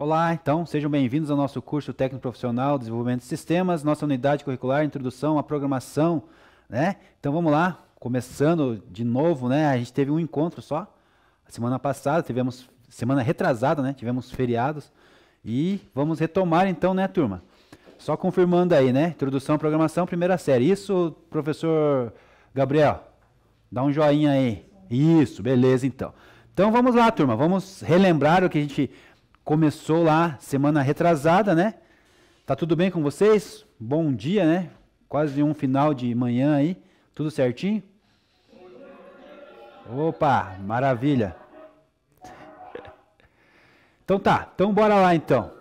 Olá, então, sejam bem-vindos ao nosso curso Técnico Profissional de Desenvolvimento de Sistemas, nossa unidade curricular, Introdução à Programação, né? Então vamos lá, começando de novo, né? A gente teve um encontro só, a semana passada, semana retrasada, né? Tivemos feriados e vamos retomar então, né, turma? Só confirmando aí, né? Introdução à Programação, primeira série. Isso, professor Gabriel? Dá um joinha aí. Isso, beleza então. Então vamos lá, turma, vamos relembrar o que a gente começou lá semana retrasada, né? Tá tudo bem com vocês? Bom dia, né? Quase um final de manhã aí. Tudo certinho? Opa, maravilha. Então tá, então bora lá então.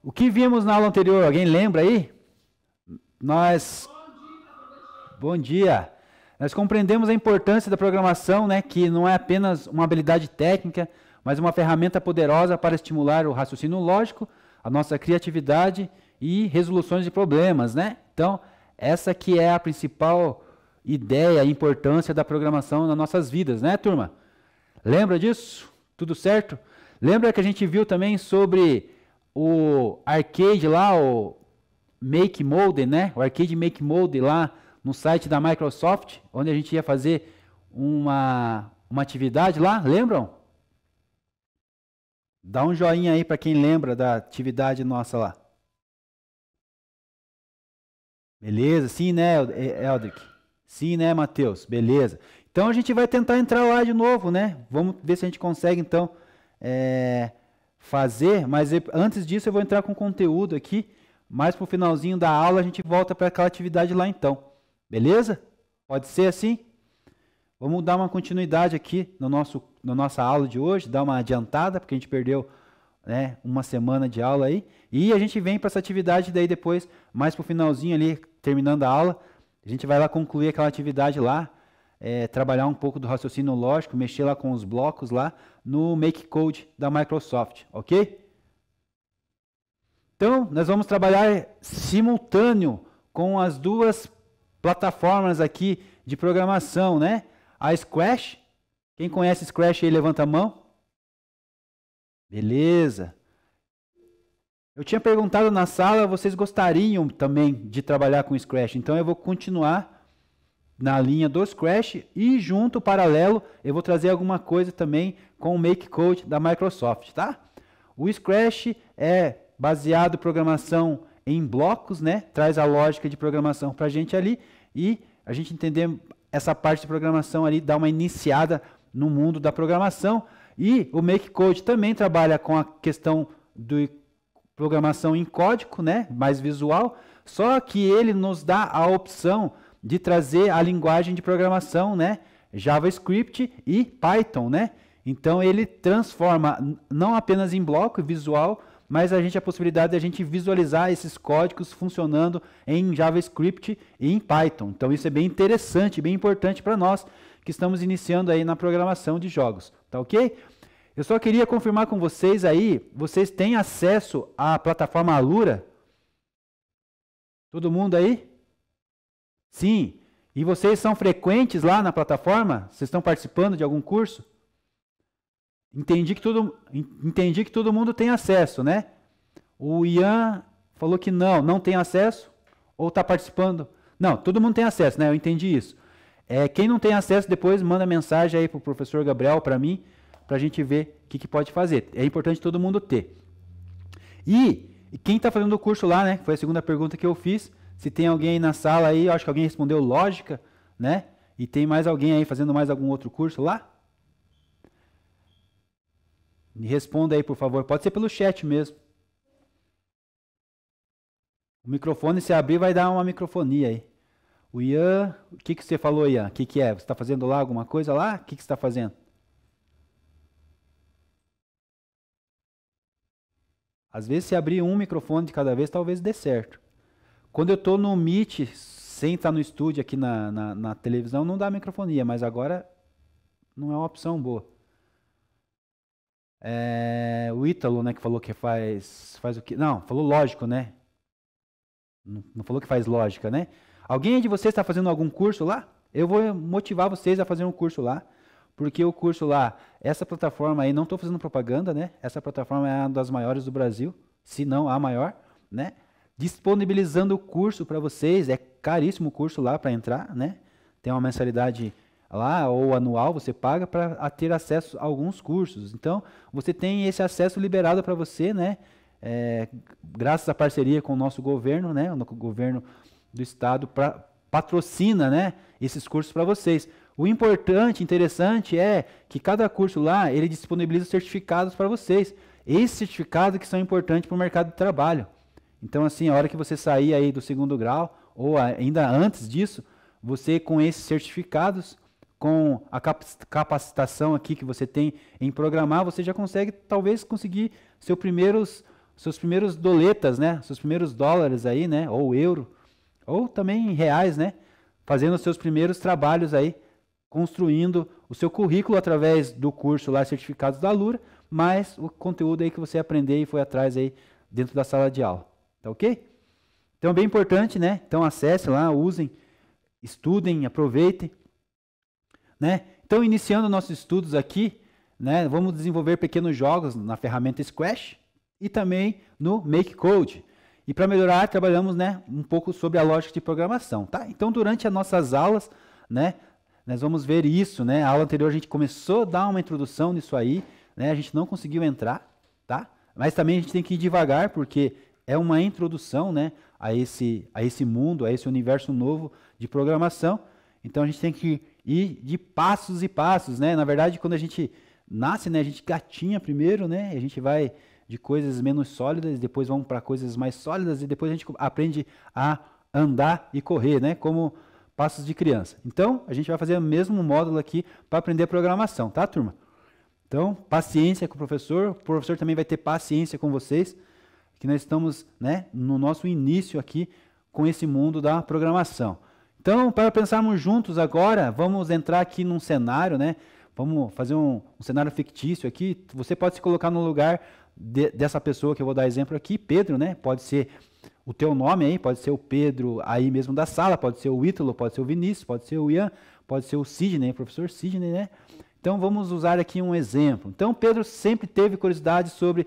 O que vimos na aula anterior, alguém lembra aí? Bom dia. Nós compreendemos a importância da programação, né, que não é apenas uma habilidade técnica, mas uma ferramenta poderosa para estimular o raciocínio lógico, a nossa criatividade e resoluções de problemas, né? Então, essa que é a principal ideia e importância da programação nas nossas vidas, né, turma? Lembra disso? Tudo certo? Lembra que a gente viu também sobre o arcade lá, o Make Mode, né? O arcade Make Mode lá no site da Microsoft, onde a gente ia fazer uma atividade lá, lembram? Dá um joinha aí para quem lembra da atividade nossa lá. Beleza? Sim, né, Eldrick? Sim, né, Matheus? Beleza. Então a gente vai tentar entrar lá de novo, né? Vamos ver se a gente consegue, então, fazer. Mas antes disso eu vou entrar com conteúdo aqui. Mais para o finalzinho da aula a gente volta para aquela atividade lá, então. Beleza? Pode ser assim? Vamos dar uma continuidade aqui na nossa aula de hoje, dar uma adiantada, porque a gente perdeu, né, uma semana de aula aí. E a gente vem para essa atividade daí depois, mais para o finalzinho ali, terminando a aula, a gente vai lá concluir aquela atividade lá, trabalhar um pouco do raciocínio lógico, mexer lá com os blocos lá no Make Code da Microsoft, ok? Então, nós vamos trabalhar simultâneo com as duas plataformas aqui de programação, né? A Scratch, quem conhece Scratch aí, levanta a mão. Beleza. Eu tinha perguntado na sala, vocês gostariam também de trabalhar com Scratch, então eu vou continuar na linha do Scratch e junto, paralelo, eu vou trazer alguma coisa também com o Make Code da Microsoft, tá? O Scratch é baseado em programação em blocos, né? Traz a lógica de programação para a gente ali e a gente entender essa parte de programação ali, dá uma iniciada no mundo da programação. E o Make Code também trabalha com a questão de programação em código, né, mais visual, só que ele nos dá a opção de trazer a linguagem de programação, né, JavaScript e Python, né? Então ele transforma não apenas em bloco visual, mas a possibilidade de a gente visualizar esses códigos funcionando em JavaScript e em Python. Então isso é bem interessante, bem importante para nós que estamos iniciando aí na programação de jogos, tá ok? Eu só queria confirmar com vocês aí, vocês têm acesso à plataforma Alura? Todo mundo aí? Sim. E vocês são frequentes lá na plataforma? Vocês estão participando de algum curso? Entendi que todo mundo tem acesso, né? O Ian falou que não tem acesso ou está participando? Não, todo mundo tem acesso, né? Eu entendi isso. Quem não tem acesso, depois manda mensagem aí para o professor Gabriel, para mim, para a gente ver o que pode fazer. É importante todo mundo ter. E quem está fazendo o curso lá, né? Foi a segunda pergunta que eu fiz. Se tem alguém aí na sala aí, eu acho que alguém respondeu lógica, né? E tem mais alguém aí fazendo mais algum outro curso lá? Me responda aí, por favor. Pode ser pelo chat mesmo. O microfone, se abrir, vai dar uma microfonia aí. O Ian, o que você falou, Ian? O que é? Você está fazendo lá alguma coisa lá? O que você está fazendo? Às vezes, se abrir um microfone de cada vez, talvez dê certo. Quando eu estou no Meet, sem estar no estúdio aqui na televisão, não dá microfonia, mas agora não é uma opção boa. O Ítalo, né, que falou que faz o quê? Não, falou lógico, né? Não falou que faz lógica, né? Alguém de vocês está fazendo algum curso lá? Eu vou motivar vocês a fazer um curso lá, Porque o curso lá, essa plataforma aí, não estou fazendo propaganda, né? Essa plataforma é uma das maiores do Brasil, se não a maior, né? Disponibilizando o curso para vocês, é caríssimo o curso lá para entrar, né? Tem uma mensalidade lá, ou anual, você paga para ter acesso a alguns cursos. Então, você tem esse acesso liberado para você, né? Graças à parceria com o nosso governo, né? O governo do estado patrocina, né? Esses cursos para vocês. O importante, interessante é que cada curso lá, ele disponibiliza certificados para vocês. Esses certificados que são importantes para o mercado de trabalho. Então, assim, a hora que você sair aí do segundo grau, ou ainda antes disso, você com esses certificados, com a capacitação aqui que você tem em programar, você já consegue, talvez, conseguir seus primeiros doletas, né? Seus primeiros dólares aí, né? Ou euro, ou também em reais, né? Fazendo os seus primeiros trabalhos aí, construindo o seu currículo através do curso lá, certificados da Alura, mais o conteúdo aí que você aprendeu e foi atrás aí dentro da sala de aula. Tá ok? Então é bem importante, né? Então acesse lá, usem, estudem, aproveitem, né? Então iniciando nossos estudos aqui, né? Vamos desenvolver pequenos jogos na ferramenta Scratch e também no Make Code. E para melhorar, trabalhamos, né, um pouco sobre a lógica de programação, tá? Então durante as nossas aulas, né, nós vamos ver isso, né? A aula anterior a gente começou a dar uma introdução nisso aí, né? A gente não conseguiu entrar, tá? Mas também a gente tem que ir devagar, porque é uma introdução, né, a esse mundo, a esse universo novo de programação. Então a gente tem que ir de passos e passos, né? Na verdade, quando a gente nasce, né, a gente gatinha primeiro, né? A gente vai de coisas menos sólidas, depois vamos para coisas mais sólidas e depois a gente aprende a andar e correr, né? Como passos de criança. Então, a gente vai fazer o mesmo módulo aqui para aprender programação, tá, turma? Então, paciência com o professor também vai ter paciência com vocês, que nós estamos, né, no nosso início aqui com esse mundo da programação. Então, para pensarmos juntos agora, vamos entrar aqui num cenário, né? Vamos fazer um cenário fictício aqui. Você pode se colocar no lugar dessa pessoa que eu vou dar exemplo aqui, Pedro, né? Pode ser o teu nome aí, pode ser o Pedro aí mesmo da sala, pode ser o Ítalo, pode ser o Vinícius, pode ser o Ian, pode ser o Sidney, o professor Sidney, né? Então vamos usar aqui um exemplo. Então Pedro sempre teve curiosidade sobre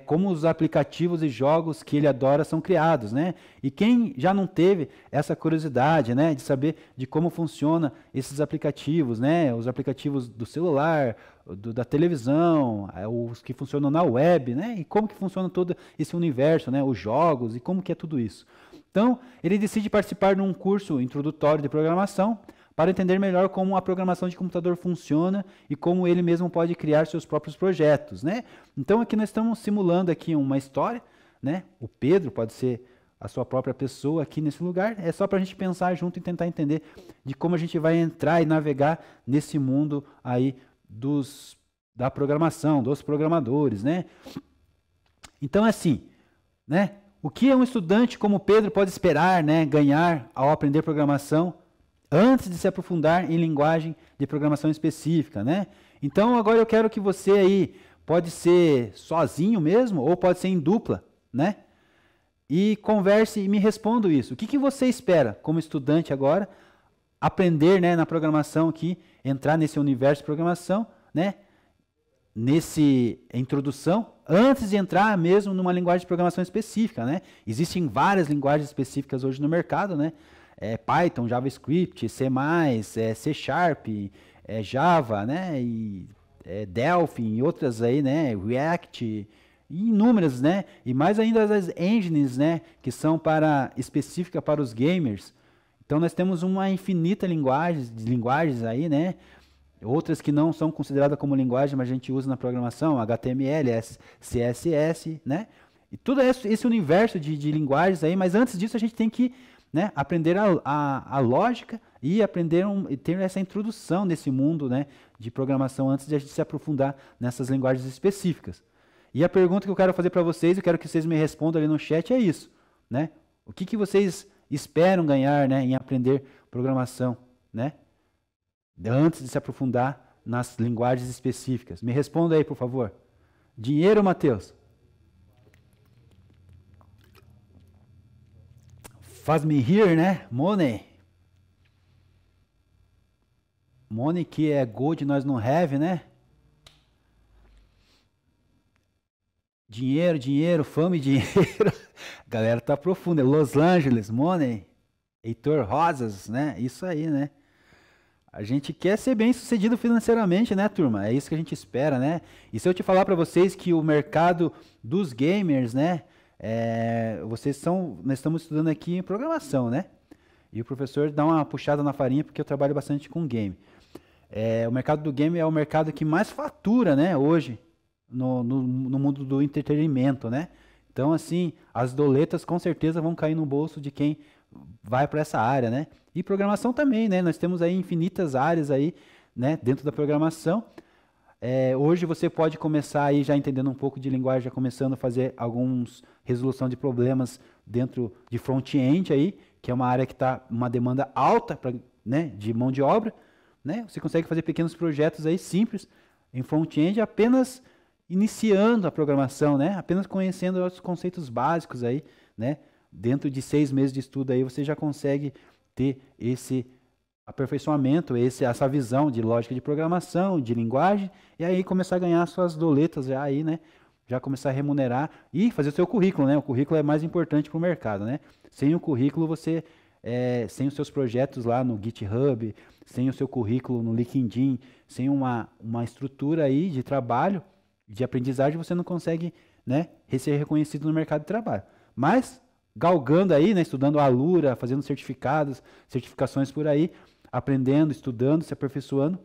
como os aplicativos e jogos que ele adora são criados, né? E quem já não teve essa curiosidade, né, de saber de como funciona esses aplicativos, né? Os aplicativos do celular, da televisão, os que funcionam na web, né? E como que funciona todo esse universo, né? Os jogos e como que é tudo isso. Então, ele decide participar de um curso introdutório de programação para entender melhor como a programação de computador funciona e como ele mesmo pode criar seus próprios projetos, né? Então aqui nós estamos simulando aqui uma história, né? O Pedro pode ser a sua própria pessoa aqui nesse lugar. É só para a gente pensar junto e tentar entender de como a gente vai entrar e navegar nesse mundo aí da programação, dos programadores, né? Então assim, né? O que um estudante como Pedro pode esperar, né, ganhar ao aprender programação antes de se aprofundar em linguagem de programação específica, né? Então agora eu quero que você aí, pode ser sozinho mesmo, ou pode ser em dupla, né? E converse e me responda isso. O que você espera como estudante agora, aprender, né, na programação aqui, entrar nesse universo de programação, né? Nesse introdução, antes de entrar mesmo numa linguagem de programação específica, né? Existem várias linguagens específicas hoje no mercado, né? Python, JavaScript, C++, C Sharp, Java, né, e Delphi e outras aí, né, React, e inúmeras, né, e mais ainda as engines, né, que são específicas para os gamers. Então nós temos uma infinita linguagens aí, né, outras que não são consideradas como linguagem, mas a gente usa na programação, HTML, CSS, né, e todo esse universo de linguagens aí, mas antes disso a gente tem que, né, aprender a lógica e ter essa introdução nesse mundo, né, de programação antes de a gente se aprofundar nessas linguagens específicas. E a pergunta que eu quero fazer para vocês, eu quero que vocês me respondam ali no chat, é isso, né? O que vocês esperam ganhar, né, em aprender programação, né, antes de se aprofundar nas linguagens específicas? Me responda aí, por favor. Dinheiro, Matheus? Faz-me rir, né? Money. Money que é gold, nós não have, né? Dinheiro, dinheiro, fama e dinheiro. A galera tá profunda. Los Angeles, Money, Heitor Rosas, né? Isso aí, né? A gente quer ser bem sucedido financeiramente, né, turma? É isso que a gente espera, né? E se eu te falar para vocês que o mercado dos gamers, né? Nós estamos estudando aqui em programação, né? E o professor dá uma puxada na farinha porque eu trabalho bastante com game. O mercado do game é o mercado que mais fatura, né, hoje, no mundo do entretenimento, né? Então, assim, as doletas com certeza vão cair no bolso de quem vai para essa área, né? E programação também, né? Nós temos aí infinitas áreas aí, né, dentro da programação. Hoje você pode começar aí já entendendo um pouco de linguagem, já começando a fazer alguns resolução de problemas dentro de front-end aí, que é uma área que está uma demanda alta né, de mão de obra, né? Você consegue fazer pequenos projetos aí simples em front-end apenas iniciando a programação, né? Apenas conhecendo os conceitos básicos aí, né? Dentro de 6 meses de estudo aí você já consegue ter esse aperfeiçoamento, essa visão de lógica de programação, de linguagem, e aí começar a ganhar suas doletas já aí, né? Já começar a remunerar e fazer o seu currículo, né? O currículo é mais importante para o mercado, né? Sem o currículo você, sem os seus projetos lá no GitHub, sem o seu currículo no LinkedIn, sem uma estrutura aí de trabalho, de aprendizagem, você não consegue, né, ser reconhecido no mercado de trabalho. Mas galgando aí, né, estudando a Alura, fazendo certificados, certificações por aí, aprendendo, estudando, se aperfeiçoando,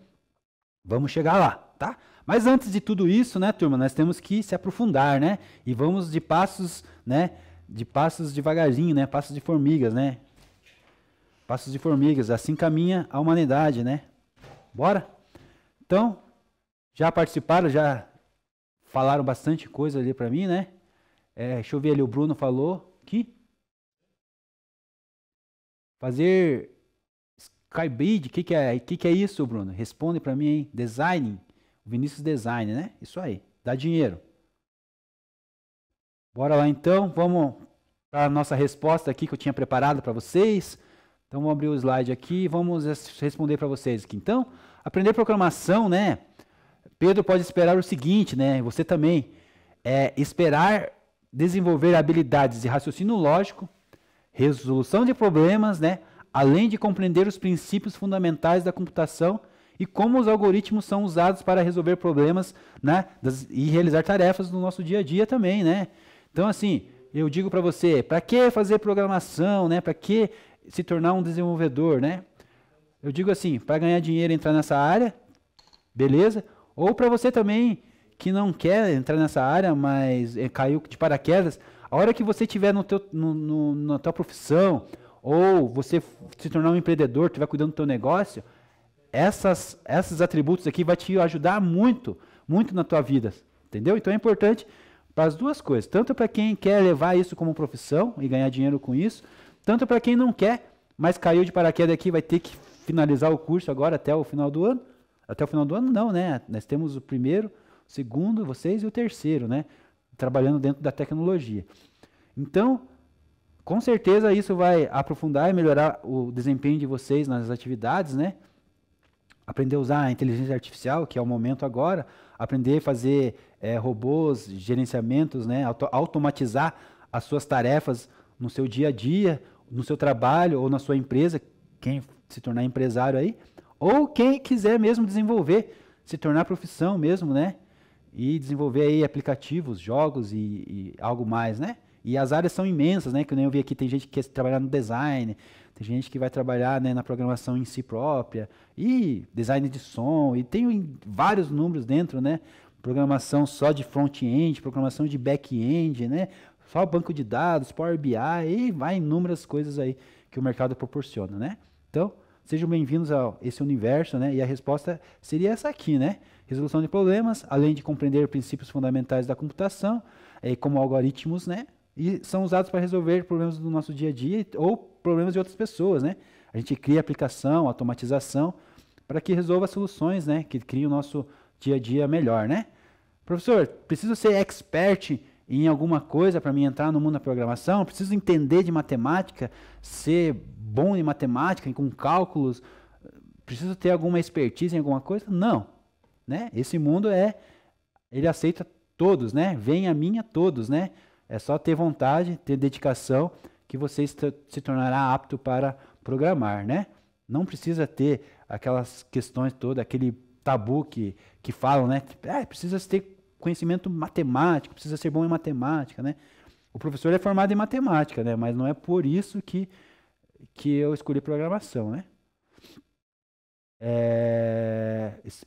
vamos chegar lá, tá? Mas antes de tudo isso, né, turma, nós temos que se aprofundar, né? E vamos de passos, né, de passos devagarzinho, né, passos de formigas, né? Passos de formigas, assim caminha a humanidade, né? Bora? Então, já participaram, já falaram bastante coisa ali para mim, né? Deixa eu ver ali, o Bruno falou que fazer Skybid, o que é isso, Bruno? Responde para mim aí. Design, Vinícius Design, né? Isso aí, dá dinheiro. Bora lá então, vamos para a nossa resposta aqui que eu tinha preparado para vocês. Então vamos abrir o slide aqui e vamos responder para vocês aqui. Então, aprender programação, né? Pedro pode esperar o seguinte, né? Você também esperar desenvolver habilidades de raciocínio lógico, resolução de problemas, né? Além de compreender os princípios fundamentais da computação e como os algoritmos são usados para resolver problemas, né? E realizar tarefas no nosso dia a dia também, né? Então, assim, eu digo para você, para que fazer programação, né? Para que se tornar um desenvolvedor, né? Eu digo assim, para ganhar dinheiro e entrar nessa área, beleza? Ou para você também que não quer entrar nessa área, mas caiu de paraquedas, a hora que você estiver na tua profissão, ou você se tornar um empreendedor, estiver cuidando do teu negócio, esses atributos aqui vai te ajudar muito, muito na tua vida, entendeu? Então é importante para as duas coisas, tanto para quem quer levar isso como profissão e ganhar dinheiro com isso, tanto para quem não quer, mas caiu de paraquedas aqui, vai ter que finalizar o curso agora até o final do ano. Até o final do ano não, né? Nós temos o primeiro, o segundo, vocês e o terceiro, né? Trabalhando dentro da tecnologia. Então, com certeza isso vai aprofundar e melhorar o desempenho de vocês nas atividades, né? Aprender a usar a inteligência artificial, que é o momento agora, aprender a fazer robôs, gerenciamentos, né? Automatizar as suas tarefas no seu dia a dia, no seu trabalho ou na sua empresa, quem se tornar empresário aí, ou quem quiser mesmo desenvolver, se tornar profissão mesmo, né? E desenvolver aí aplicativos, jogos e algo mais, né? E as áreas são imensas, né? Que eu nem vi aqui, tem gente que quer trabalhar no design, tem gente que vai trabalhar, né, na programação em si própria, e design de som, e tem vários números dentro, né? Programação só de front-end, programação de back-end, né? Só banco de dados, Power BI, e vai inúmeras coisas aí que o mercado proporciona, né? Então, sejam bem-vindos a esse universo, né? E a resposta seria essa aqui, né? Resolução de problemas, além de compreender princípios fundamentais da computação, como algoritmos, né? E são usados para resolver problemas do nosso dia a dia ou problemas de outras pessoas, né? A gente cria aplicação, automatização, para que resolva soluções, né? Que criem o nosso dia a dia melhor, né? Professor, preciso ser expert em alguma coisa para mim entrar no mundo da programação? Preciso entender de matemática, ser bom em matemática, com cálculos? preciso ter alguma expertise em alguma coisa? Não, né? Esse mundo ele aceita todos, né? Vem a mim a todos, né? É só ter vontade, ter dedicação, que você se tornará apto para programar, né? Não precisa ter aquelas questões todas, aquele tabu que falam, né? Precisa ter conhecimento matemático, precisa ser bom em matemática, né? O professor é formado em matemática, né? Mas não é por isso que eu escolhi programação, né?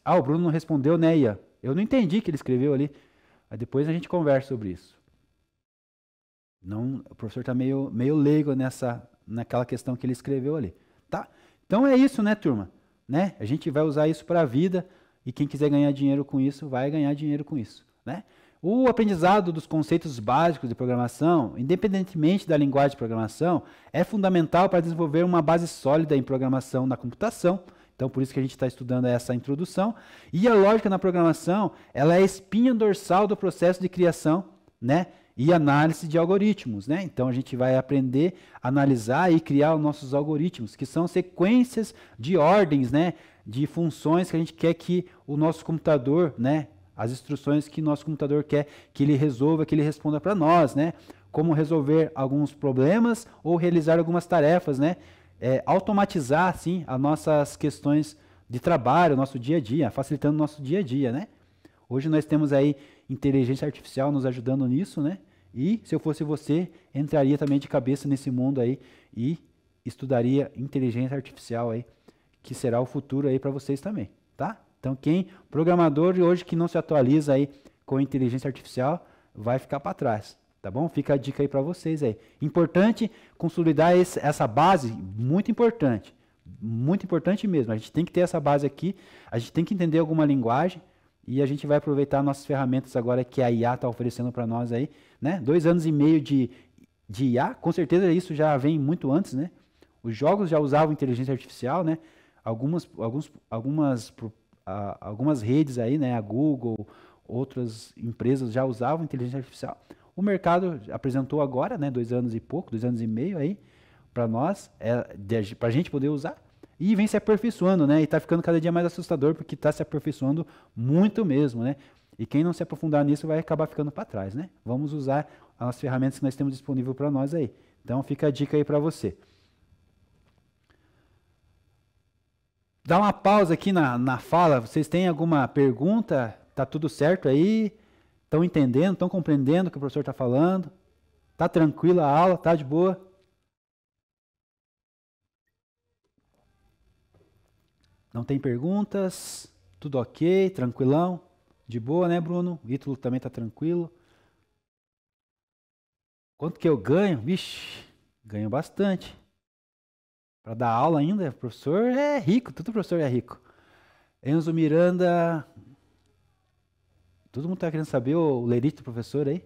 O Bruno não respondeu, né, Ian? Eu não entendi o que ele escreveu ali. Aí depois a gente conversa sobre isso. Não, o professor está meio leigo naquela questão que ele escreveu ali, tá? Então é isso, né, turma? Né? A gente vai usar isso para a vida e quem quiser ganhar dinheiro com isso, vai ganhar dinheiro com isso, né? O aprendizado dos conceitos básicos de programação, independentemente da linguagem de programação, é fundamental para desenvolver uma base sólida em programação na computação. Então, por isso que a gente está estudando essa introdução. E a lógica na programação, ela é a espinha dorsal do processo de criação, né? E análise de algoritmos, né? Então, a gente vai aprender a analisar e criar os nossos algoritmos, que são sequências de ordens, né? De funções que a gente quer que o nosso computador, né? As instruções que nosso computador quer que ele resolva, que ele responda para nós, né? Como resolver alguns problemas ou realizar algumas tarefas, né? Automatizar, assim, as nossas questões de trabalho, nosso dia a dia, facilitando o nosso dia a dia, né? Hoje nós temos aí inteligência artificial nos ajudando nisso, né? E se eu fosse você, entraria também de cabeça nesse mundo aí e estudaria inteligência artificial aí, que será o futuro aí para vocês também, tá? Então, programador de hoje que não se atualiza aí com inteligência artificial, vai ficar para trás, tá bom? Fica a dica aí para vocês aí. Importante consolidar essa base, muito importante mesmo. A gente tem que ter essa base aqui, a gente tem que entender alguma linguagem e a gente vai aproveitar nossas ferramentas agora que a IA está oferecendo para nós aí, né? 2 anos e meio de IA, com certeza isso já vem muito antes, né? Os jogos já usavam inteligência artificial, né? Algumas redes aí, né, a Google, outras empresas já usavam inteligência artificial. O mercado apresentou agora, né, 2 anos e pouco, 2 anos e meio aí, para nós, para a gente poder usar, e vem se aperfeiçoando, né, e está ficando cada dia mais assustador, porque está se aperfeiçoando muito mesmo, né, e quem não se aprofundar nisso vai acabar ficando para trás, né. Vamos usar as ferramentas que nós temos disponível para nós aí. Então fica a dica aí para você. Dá uma pausa aqui na fala. Vocês têm alguma pergunta? Tá tudo certo aí? Estão entendendo? Estão compreendendo o que o professor está falando? Tá tranquila a aula? Tá de boa? Não tem perguntas? Tudo ok? Tranquilão? De boa, né, Bruno? O Ítalo também tá tranquilo. Quanto que eu ganho? Vixe, ganho bastante. Para dar aula ainda, o professor é rico, todo professor é rico. Enzo Miranda, todo mundo está querendo saber o lerite do professor aí?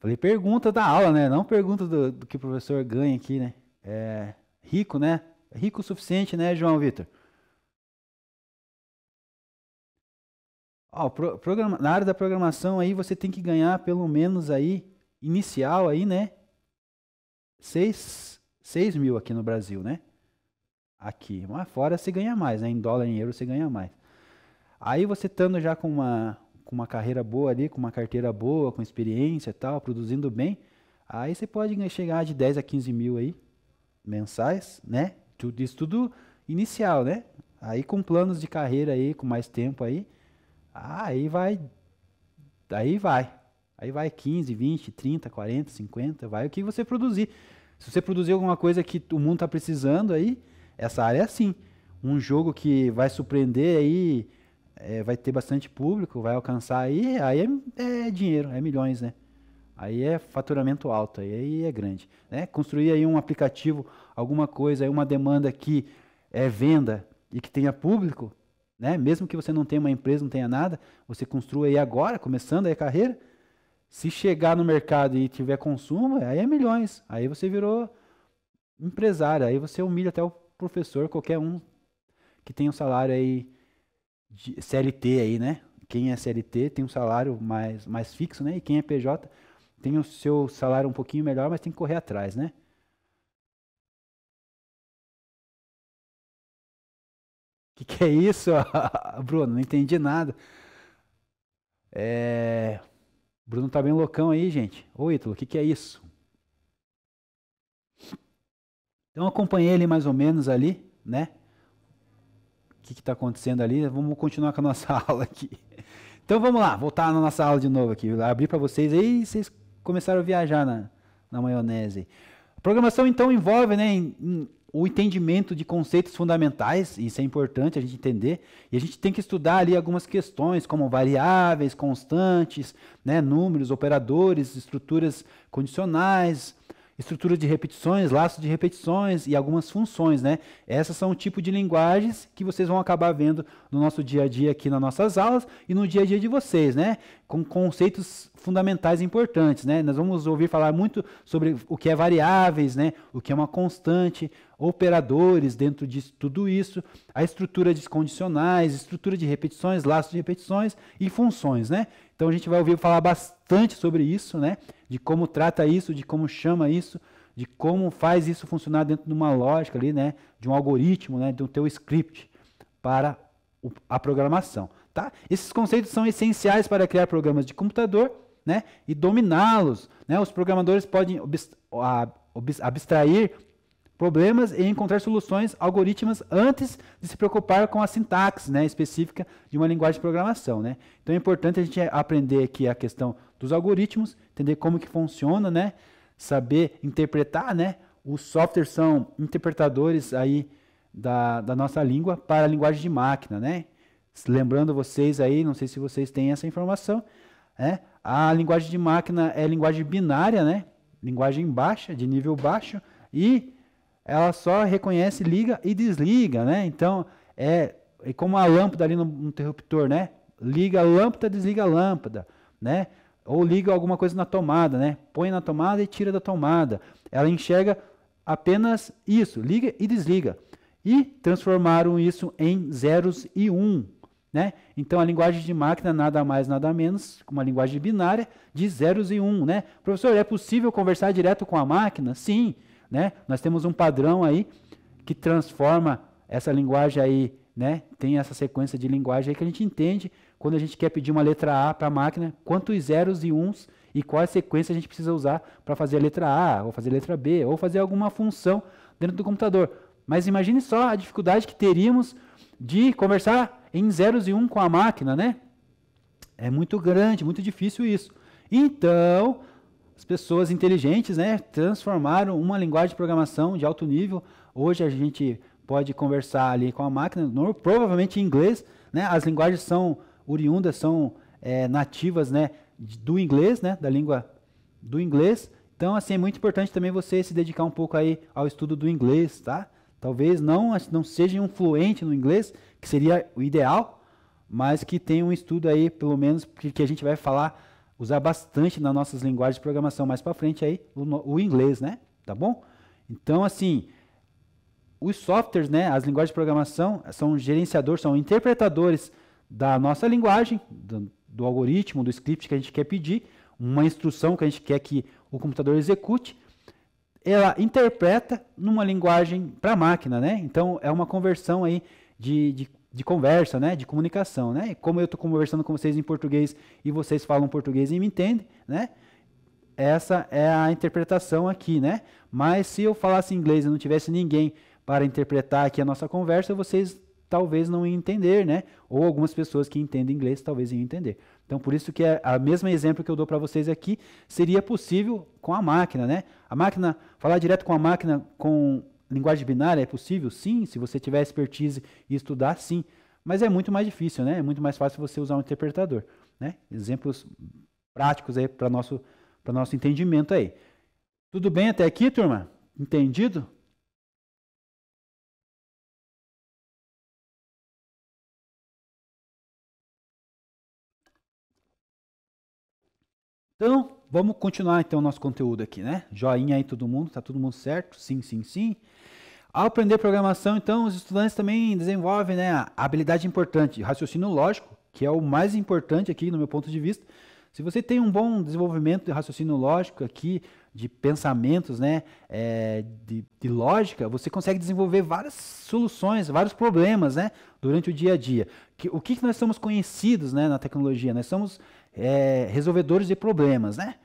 Falei, pergunta da aula, né? Não pergunta do que o professor ganha aqui, né? É rico, né? É rico o suficiente, né, João Vitor? Na área da programação aí você tem que ganhar pelo menos aí, inicial aí, né? 6 mil aqui no Brasil, né? Aqui, mas fora você ganha mais, né? Em dólar, em euro você ganha mais. Aí você estando já com uma carreira boa ali, com uma carteira boa, com experiência e tal, produzindo bem, aí você pode chegar de 10 a 15 mil aí, mensais, né? Isso tudo inicial, né? Aí com planos de carreira aí, com mais tempo aí, aí vai 15, 20, 30, 40, 50, vai o que você produzir. Se você produzir alguma coisa que o mundo está precisando aí, essa área é assim. Um jogo que vai surpreender aí, vai ter bastante público, vai alcançar aí é dinheiro, é milhões, né? Aí é faturamento alto, aí é grande, né? Construir aí um aplicativo, alguma coisa, aí uma demanda que é venda e que tenha público, né? Mesmo que você não tenha uma empresa, não tenha nada, você construa aí agora, começando aí a carreira. Se chegar no mercado e tiver consumo, aí é milhões. Aí você virou empresário, aí você humilha até o professor, qualquer um que tem um salário aí de CLT aí, né? Quem é CLT tem um salário mais fixo, né? E quem é PJ tem o seu salário um pouquinho melhor, mas tem que correr atrás, né? Que é isso, Bruno? Não entendi nada. Bruno tá bem loucão aí, gente. Ô, Ítalo, o que é isso? Então, eu acompanhei ele mais ou menos ali, né? O que está acontecendo ali? Vamos continuar com a nossa aula aqui. Então, vamos lá, voltar na nossa aula de novo aqui. Abrir para vocês aí e vocês começaram a viajar na maionese. A programação, então, envolve, né, o entendimento de conceitos fundamentais, isso é importante a gente entender, e a gente tem que estudar ali algumas questões, como variáveis, constantes, né, números, operadores, estruturas condicionais, estrutura de repetições, laços de repetições e algumas funções, né? Essas são o tipo de linguagens que vocês vão acabar vendo no nosso dia a dia aqui nas nossas aulas e no dia a dia de vocês, né? Com conceitos fundamentais importantes, né? Nós vamos ouvir falar muito sobre o que é variáveis, né? O que é uma constante, operadores dentro de tudo isso, a estrutura de condicionais, estrutura de repetições, laços de repetições e funções, né? Então a gente vai ouvir falar bastante sobre isso, né? De como trata isso, de como chama isso, de como faz isso funcionar dentro de uma lógica ali, né? De um algoritmo, né? De um teu script para a programação, tá? Esses conceitos são essenciais para criar programas de computador, né? E dominá-los, né? Os programadores podem abstrair problemas e encontrar soluções algorítmicas antes de se preocupar com a sintaxe, né, específica de uma linguagem de programação, né? Então é importante a gente aprender aqui a questão dos algoritmos, entender como que funciona, né? Saber interpretar, né? Os softwares são interpretadores aí da nossa língua para a linguagem de máquina, né? Lembrando vocês aí, não sei se vocês têm essa informação, né? A linguagem de máquina é linguagem binária, né? Linguagem baixa, de nível baixo, e ela só reconhece liga e desliga, né? Então, é como a lâmpada ali no interruptor, né? Liga a lâmpada, desliga a lâmpada, né? Ou liga alguma coisa na tomada, né? Põe na tomada e tira da tomada. Ela enxerga apenas isso, liga e desliga. E transformaram isso em zeros e né? Então, a linguagem de máquina nada mais, nada menos que uma linguagem binária de zeros e né? Professor, é possível conversar direto com a máquina? Sim. Né? Nós temos um padrão aí que transforma essa linguagem aí, né? Tem essa sequência de linguagem aí que a gente entende quando a gente quer pedir uma letra A para a máquina, quantos zeros e e qual a sequência a gente precisa usar para fazer a letra A, ou fazer a letra B, ou fazer alguma função dentro do computador. Mas imagine só a dificuldade que teríamos de conversar em zeros e com a máquina, né? É muito grande, muito difícil isso. Então, as pessoas inteligentes, né, transformaram uma linguagem de programação de alto nível. Hoje a gente pode conversar ali com a máquina, provavelmente em inglês, né? As linguagens são oriundas, são nativas, né, do inglês, né, da língua do inglês. Então, assim, é muito importante também você se dedicar um pouco aí ao estudo do inglês, tá? Talvez não seja um fluente no inglês, que seria o ideal, mas que tenha um estudo aí, pelo menos, que a gente vai usar bastante nas nossas linguagens de programação mais para frente aí, o inglês, né? Tá bom? Então, assim, os softwares, né, as linguagens de programação são gerenciadores, são interpretadores da nossa linguagem, do algoritmo, do script que a gente quer pedir, uma instrução que a gente quer que o computador execute, ela interpreta numa linguagem para a máquina, né? Então, é uma conversão aí de conversa, né? De comunicação, né? Como eu estou conversando com vocês em português e vocês falam português e me entendem, né? Essa é a interpretação aqui, né? Mas se eu falasse inglês e não tivesse ninguém para interpretar aqui a nossa conversa, vocês talvez não iam entender, né? Ou algumas pessoas que entendem inglês talvez iam entender. Então, por isso que a mesma exemplo que eu dou para vocês aqui seria possível com a máquina, né? A máquina, falar direto com a máquina com linguagem binária é possível? Sim, se você tiver expertise e estudar, sim. Mas é muito mais difícil, né? É muito mais fácil você usar um interpretador, né? Exemplos práticos aí para nosso entendimento aí. Tudo bem até aqui, turma? Entendido? Então, vamos continuar então o nosso conteúdo aqui, né? Joinha aí todo mundo, tá todo mundo certo? Sim, sim, sim. Ao aprender programação, então, os estudantes também desenvolvem, né, a habilidade importante, raciocínio lógico, que é o mais importante aqui no meu ponto de vista. Se você tem um bom desenvolvimento de raciocínio lógico aqui, de pensamentos, né, de lógica, você consegue desenvolver várias soluções, vários problemas, né, durante o dia a dia. O que nós somos conhecidos, né, na tecnologia? Nós somos resolvedores de problemas, né?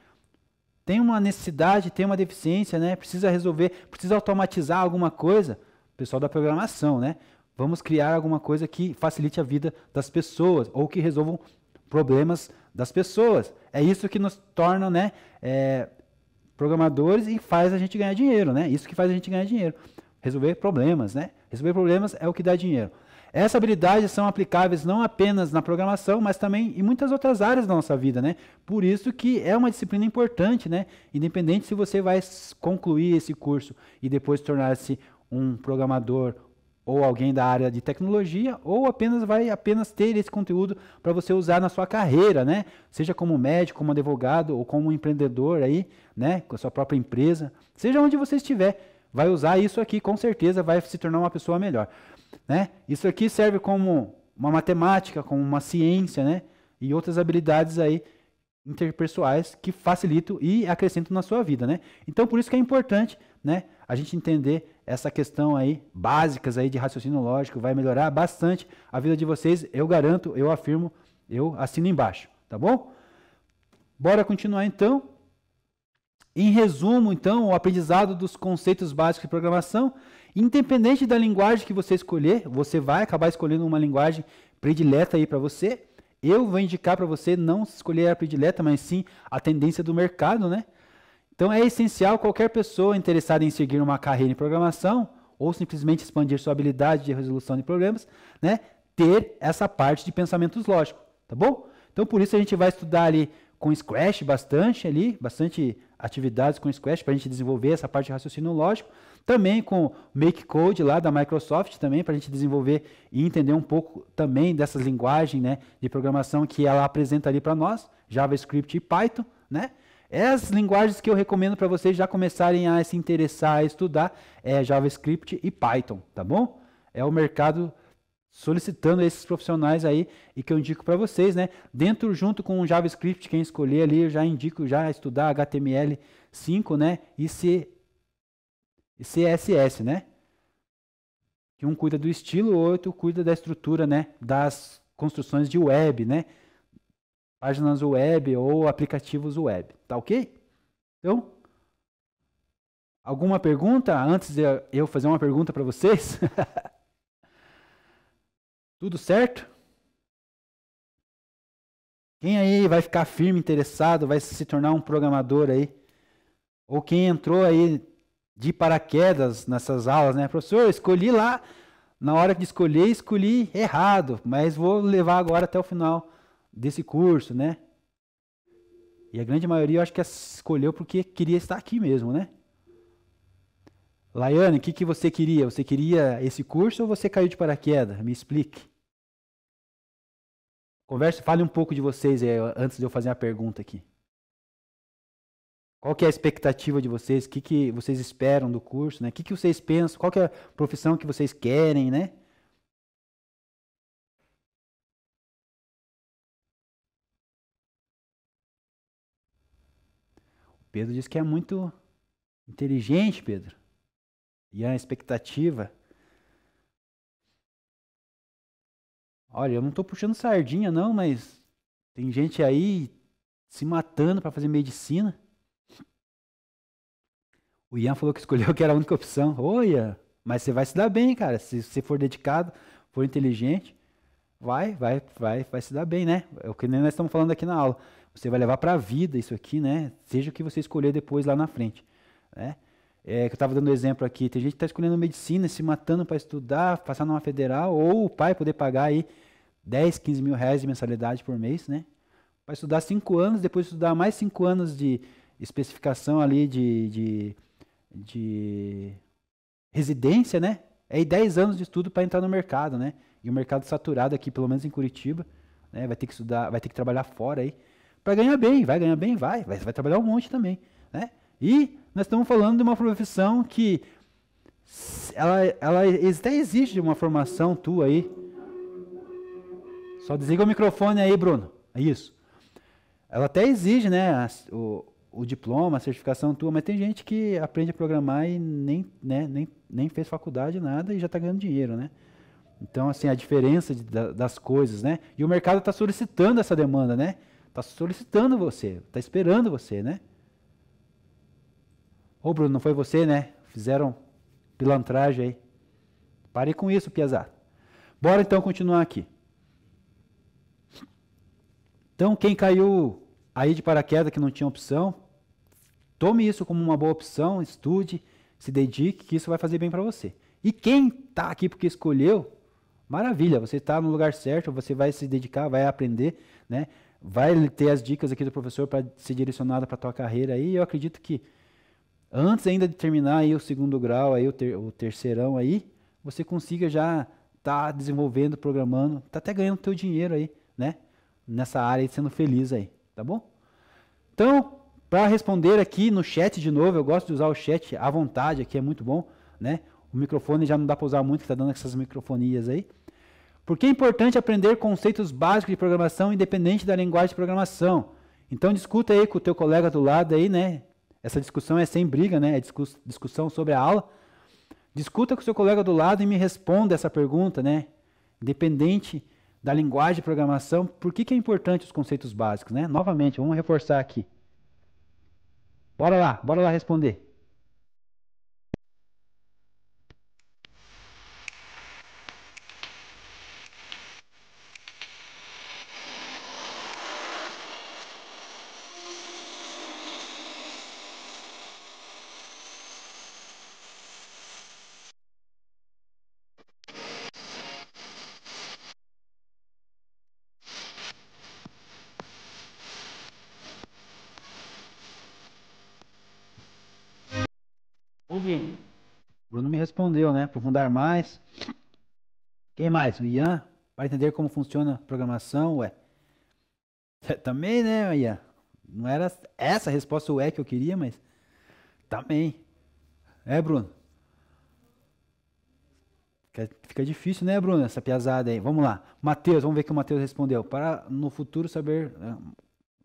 Tem uma necessidade, tem uma deficiência, né? Precisa resolver, precisa automatizar alguma coisa. Pessoal da programação, né? Vamos criar alguma coisa que facilite a vida das pessoas ou que resolvam problemas das pessoas. É isso que nos torna, né, programadores e faz a gente ganhar dinheiro, né? Isso que faz a gente ganhar dinheiro. Resolver problemas, né? Resolver problemas é o que dá dinheiro. Essas habilidades são aplicáveis não apenas na programação, mas também em muitas outras áreas da nossa vida, né? Por isso que é uma disciplina importante, né? Independente se você vai concluir esse curso e depois tornar-se um programador ou alguém da área de tecnologia, ou vai apenas ter esse conteúdo para você usar na sua carreira, né? Seja como médico, como advogado ou como empreendedor aí, né? Com a sua própria empresa, seja onde você estiver, vai usar isso aqui, com certeza vai se tornar uma pessoa melhor, né? Isso aqui serve como uma matemática, como uma ciência, né? E outras habilidades aí interpessoais que facilitam e acrescentam na sua vida, né? Então, por isso que é importante, né, a gente entender essa questão aí, básicas aí de raciocínio lógico, vai melhorar bastante a vida de vocês, eu garanto, eu afirmo, eu assino embaixo, tá bom? Bora continuar então. Em resumo, então, o aprendizado dos conceitos básicos de programação, independente da linguagem que você escolher, você vai acabar escolhendo uma linguagem predileta aí para você. Eu vou indicar para você não escolher a predileta, mas sim a tendência do mercado, né? Então é essencial qualquer pessoa interessada em seguir uma carreira em programação ou simplesmente expandir sua habilidade de resolução de problemas, né, ter essa parte de pensamentos lógicos, tá bom? Então por isso a gente vai estudar ali com Scratch bastante atividades com Scratch para a gente desenvolver essa parte de raciocínio lógico, também com Make Code lá da Microsoft também para a gente desenvolver e entender um pouco também dessas linguagens, né, de programação que ela apresenta ali para nós, JavaScript e Python, né? As linguagens que eu recomendo para vocês já começarem a se interessar a estudar é JavaScript e Python, tá bom? É o mercado solicitando esses profissionais aí e que eu indico para vocês, né? Junto com o JavaScript, quem escolher ali, eu já indico já estudar HTML5, né? E CSS, né? Que um cuida do estilo, o outro cuida da estrutura, né? Das construções de web, né? Páginas web ou aplicativos web, tá ok? Então, alguma pergunta antes de eu fazer uma pergunta para vocês? Tudo certo? Quem aí vai ficar firme, interessado, vai se tornar um programador aí? Ou quem entrou aí de paraquedas nessas aulas, né? Professor, escolhi lá, na hora de escolher, escolhi errado, mas vou levar agora até o final desse curso, né? E a grande maioria eu acho que escolheu porque queria estar aqui mesmo, né? Laiane, o que você queria? Você queria esse curso ou você caiu de paraquedas? Me explique. Fale um pouco de vocês aí, antes de eu fazer a pergunta aqui. Qual que é a expectativa de vocês? O que vocês esperam do curso, né? O que vocês pensam? Qual que é a profissão que vocês querem, né? Pedro disse que é muito inteligente, Pedro. E a expectativa. Olha, eu não estou puxando sardinha, não, mas tem gente aí se matando para fazer medicina. O Ian falou que escolheu que era a única opção. Ô, Ian, mas você vai se dar bem, cara. Se você for dedicado, for inteligente, vai se dar bem, né? É o que nós estamos falando aqui na aula. Você vai levar para a vida isso aqui, né? Seja o que você escolher depois lá na frente, né? Que eu estava dando exemplo aqui. Tem gente que está escolhendo medicina, se matando para estudar, passar numa federal, ou o pai poder pagar aí 10, 15 mil reais de mensalidade por mês, né? Para estudar 5 anos, depois estudar mais 5 anos de especificação ali de residência, né? É 10 anos de estudo para entrar no mercado, né? E o mercado saturado aqui, pelo menos em Curitiba, né? Vai ter que estudar, vai ter que trabalhar fora aí para ganhar bem, vai trabalhar um monte também, né? E nós estamos falando de uma profissão que ela até exige uma formação tua aí. Só desliga o microfone aí, Bruno. É isso. ela até exige, né, o diploma, a certificação tua, mas tem gente que aprende a programar e nem, né, nem fez faculdade, nada, e já está ganhando dinheiro, né? Então, assim, a diferença das coisas, né? E o mercado está solicitando essa demanda, né? Está solicitando você, está esperando você, né? Ô, Bruno, não foi você, né? Fizeram pilantragem aí. Pare com isso, piazada. Bora então continuar aqui. Então, quem caiu aí de paraquedas que não tinha opção, tome isso como uma boa opção, estude, se dedique, que isso vai fazer bem para você. E quem está aqui porque escolheu, maravilha, você está no lugar certo, você vai se dedicar, vai aprender, né? Vai ter as dicas aqui do professor para ser direcionado para a tua carreira aí. Eu acredito que antes ainda de terminar aí o segundo grau, aí o terceirão aí, você consiga já estar desenvolvendo, programando, tá até ganhando teu dinheiro aí, né? Nessa área e sendo feliz aí, tá bom? Então, para responder aqui no chat de novo, eu gosto de usar o chat à vontade, aqui é muito bom, né? O microfone já não dá para usar muito, que está dando essas microfonias aí. Porque é importante aprender conceitos básicos de programação independente da linguagem de programação. Então discuta aí com o teu colega do lado aí, né? Essa discussão é sem briga, né? É discussão sobre a aula. Discuta com o seu colega do lado e me responda essa pergunta, né? Independente da linguagem de programação, por que é importante os conceitos básicos, né? Novamente, vamos reforçar aqui. Bora lá responder. Ouvi. Bruno me respondeu, né? Aprofundar mais. Quem mais? O Ian, para entender como funciona a programação, ué. Também, né, Ian? Não era essa a resposta ué que eu queria, mas também. É, Bruno? Fica difícil, né, Bruno, essa piazada aí. Vamos lá. Matheus, vamos ver o que o Matheus respondeu. Para no futuro saber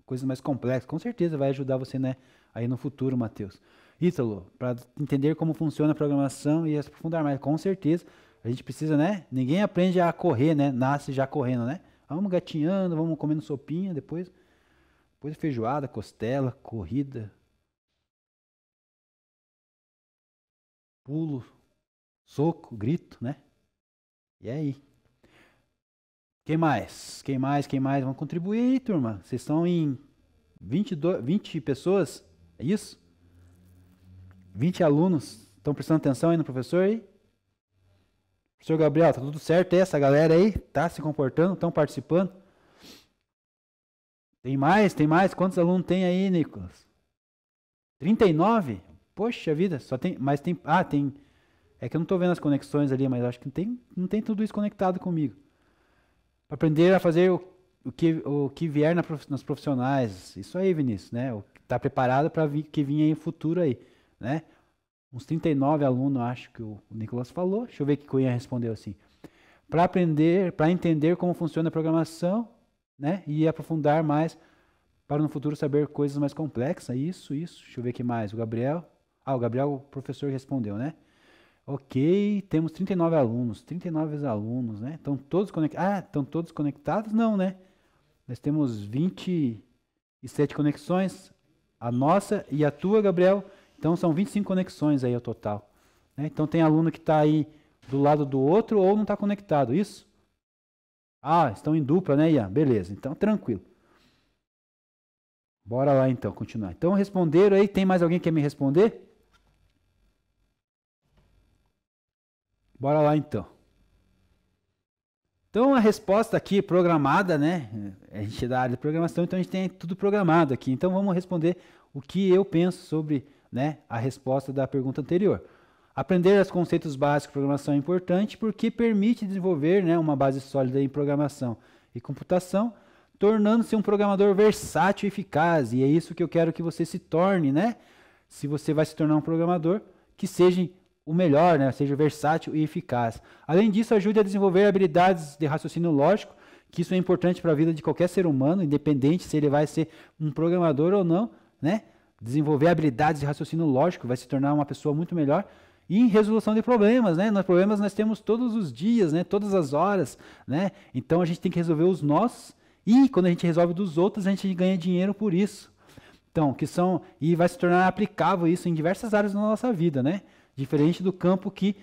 coisas mais complexas. Com certeza vai ajudar você, né, aí no futuro, Matheus. Ítalo, para entender como funciona a programação e aprofundar mais. Com certeza, a gente precisa, né? Ninguém aprende a correr, né? Nasce já correndo, né? Vamos gatinhando, vamos comendo sopinha, depois feijoada, costela, corrida, pulo, soco, grito, né? E aí? Quem mais? Quem mais? Vamos contribuir aí, turma. Vocês estão em 20 pessoas? É isso? 20 alunos. Estão prestando atenção aí no professor aí? Professor Gabriel, tá tudo certo aí? Essa galera aí tá se comportando? Estão participando? Tem mais? Quantos alunos tem aí, Nicolas? 39? Poxa vida, só tem. Mas tem. Ah, tem. É que eu não estou vendo as conexões ali, mas acho que não tem tudo isso conectado comigo. Para aprender a fazer o que vier nas profissionais. Isso aí, Vinícius, né? Tá preparado para que vinha aí no futuro aí, né? Uns 39 alunos, acho que o Nicolas falou. Deixa eu ver o que o Ian respondeu assim. Para aprender, para entender como funciona a programação, né? E aprofundar mais para no futuro saber coisas mais complexas. Isso. Deixa eu ver o que mais. O Gabriel. Ah, o Gabriel, o professor respondeu, né? Ok, temos 39 alunos, né? Estão todos conectados? Ah, estão todos conectados? Não, né? Nós temos 27 conexões, a nossa e a tua, Gabriel. Então são 25 conexões aí ao total, né? Então tem aluno que está aí do lado do outro ou não está conectado, isso? Ah, estão em dupla, né, Ian? Beleza, então tranquilo. Bora lá então, continuar. Então responderam aí, tem mais alguém que quer me responder? Bora lá então. Então a resposta aqui programada, né? A gente é da área de programação, então a gente tem tudo programado aqui. Então vamos responder o que eu penso sobre, né, a resposta da pergunta anterior. Aprender os conceitos básicos de programação é importante porque permite desenvolver, né, uma base sólida em programação e computação, tornando-se um programador versátil e eficaz. E é isso que eu quero que você se torne, né? Se você vai se tornar um programador, que seja o melhor, né? Seja versátil e eficaz. Além disso, ajude a desenvolver habilidades de raciocínio lógico que isso é importante para a vida de qualquer ser humano, independente se ele vai ser um programador ou não, né? Desenvolver habilidades de raciocínio lógico, vai se tornar uma pessoa muito melhor. E em resolução de problemas, né? Problemas nós temos todos os dias, né? Todas as horas, né? Então a gente tem que resolver os nossos e quando a gente resolve dos outros, a gente ganha dinheiro por isso. Então, e vai se tornar aplicável isso em diversas áreas da nossa vida, né? Diferente do campo que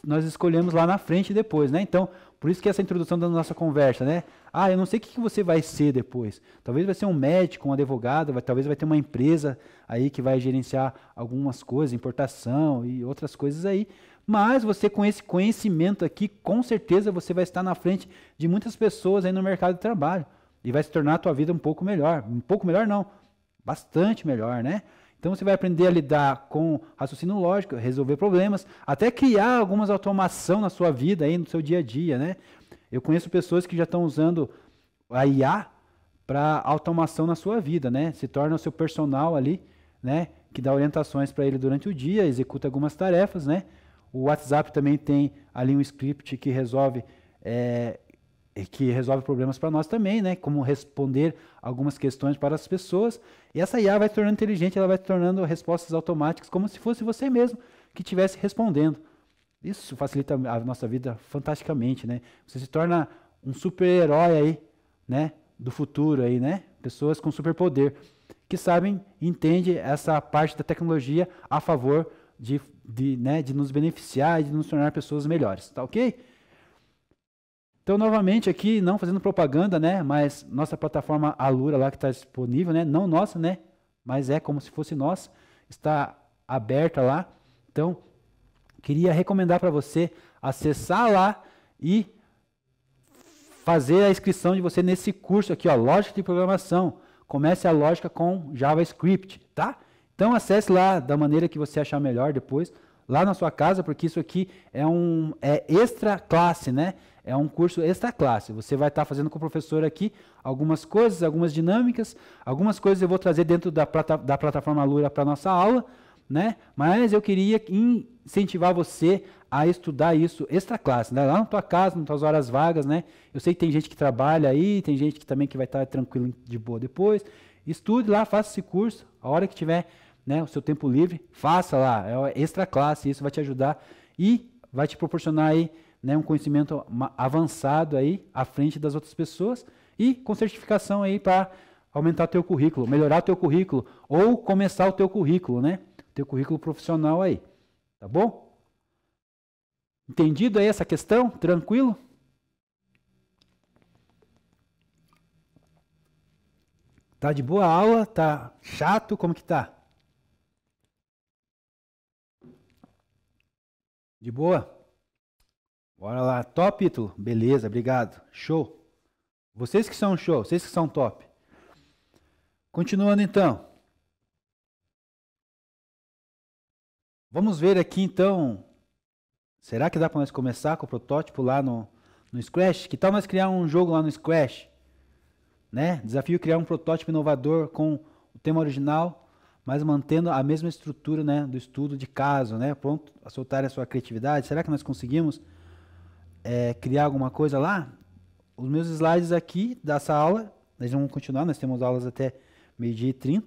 nós escolhemos lá na frente depois, né? Então, por isso que essa introdução da nossa conversa, né? Eu não sei o que você vai ser depois. Talvez vai ser um médico, um advogado, talvez vai ter uma empresa aí que vai gerenciar algumas coisas, importação e outras coisas aí. Mas você com esse conhecimento aqui, com certeza você vai estar na frente de muitas pessoas aí no mercado de trabalho. E vai se tornar a tua vida um pouco melhor. Um pouco melhor não, bastante melhor, né? Então você vai aprender a lidar com raciocínio lógico, resolver problemas, até criar algumas automação na sua vida aí no seu dia a dia, né? Eu conheço pessoas que já estão usando a IA para automação na sua vida, né? Se torna o seu personal ali, né? Que dá orientações para ele durante o dia, executa algumas tarefas, né? O WhatsApp também tem ali um script que resolve problemas para nós também, né? Como responder algumas questões para as pessoas. E essa IA vai se tornando inteligente, ela vai se tornando respostas automáticas, como se fosse você mesmo que estivesse respondendo. Isso facilita a nossa vida fantasticamente, né? Você se torna um super-herói aí, né? Do futuro aí, né? Pessoas com superpoder que sabem, entendem essa parte da tecnologia a favor de nos beneficiar e de nos tornar pessoas melhores, tá ok? Então, novamente aqui, não fazendo propaganda, né? Mas nossa plataforma Alura lá que está disponível, né? Não nossa, né? Mas é como se fosse nossa, está aberta lá. Então, queria recomendar para você acessar lá e fazer a inscrição de você nesse curso aqui, ó, Lógica de Programação. Comece a lógica com JavaScript, tá? Então acesse lá da maneira que você achar melhor depois, lá na sua casa, porque isso aqui é extra classe, né? É um curso extra classe. Você vai estar fazendo com o professor aqui algumas coisas, algumas dinâmicas, algumas coisas eu vou trazer dentro da plataforma Alura para nossa aula, né? Mas eu queria incentivar você a estudar isso extra classe, né? Lá na tua casa, nas tuas horas vagas, né? Eu sei que tem gente que trabalha aí, tem gente que também que vai estar tranquilo de boa depois. Estude lá, faça esse curso, a hora que tiver, né, o seu tempo livre, faça lá, é extra classe, isso vai te ajudar e vai te proporcionar aí, né, um conhecimento avançado aí à frente das outras pessoas e com certificação aí para aumentar o teu currículo, melhorar o teu currículo ou começar o teu currículo, né? Teu currículo profissional aí, tá bom? Entendido aí essa questão? Tranquilo? Tá de boa a aula? Tá chato? Como que tá? De boa? Bora lá. Top, Ítalo? Beleza, obrigado. Show. Vocês que são show, vocês que são top. Continuando então. Vamos ver aqui então. Será que dá para nós começar com o protótipo lá no Scratch? Que tal nós criar um jogo lá no Scratch? Né? Desafio criar um protótipo inovador com o tema original, mas mantendo a mesma estrutura, né, do estudo de caso, né? Pronto a soltar a sua criatividade. Será que nós conseguimos criar alguma coisa lá? Os meus slides aqui dessa aula, nós vamos continuar, nós temos aulas até 12h30.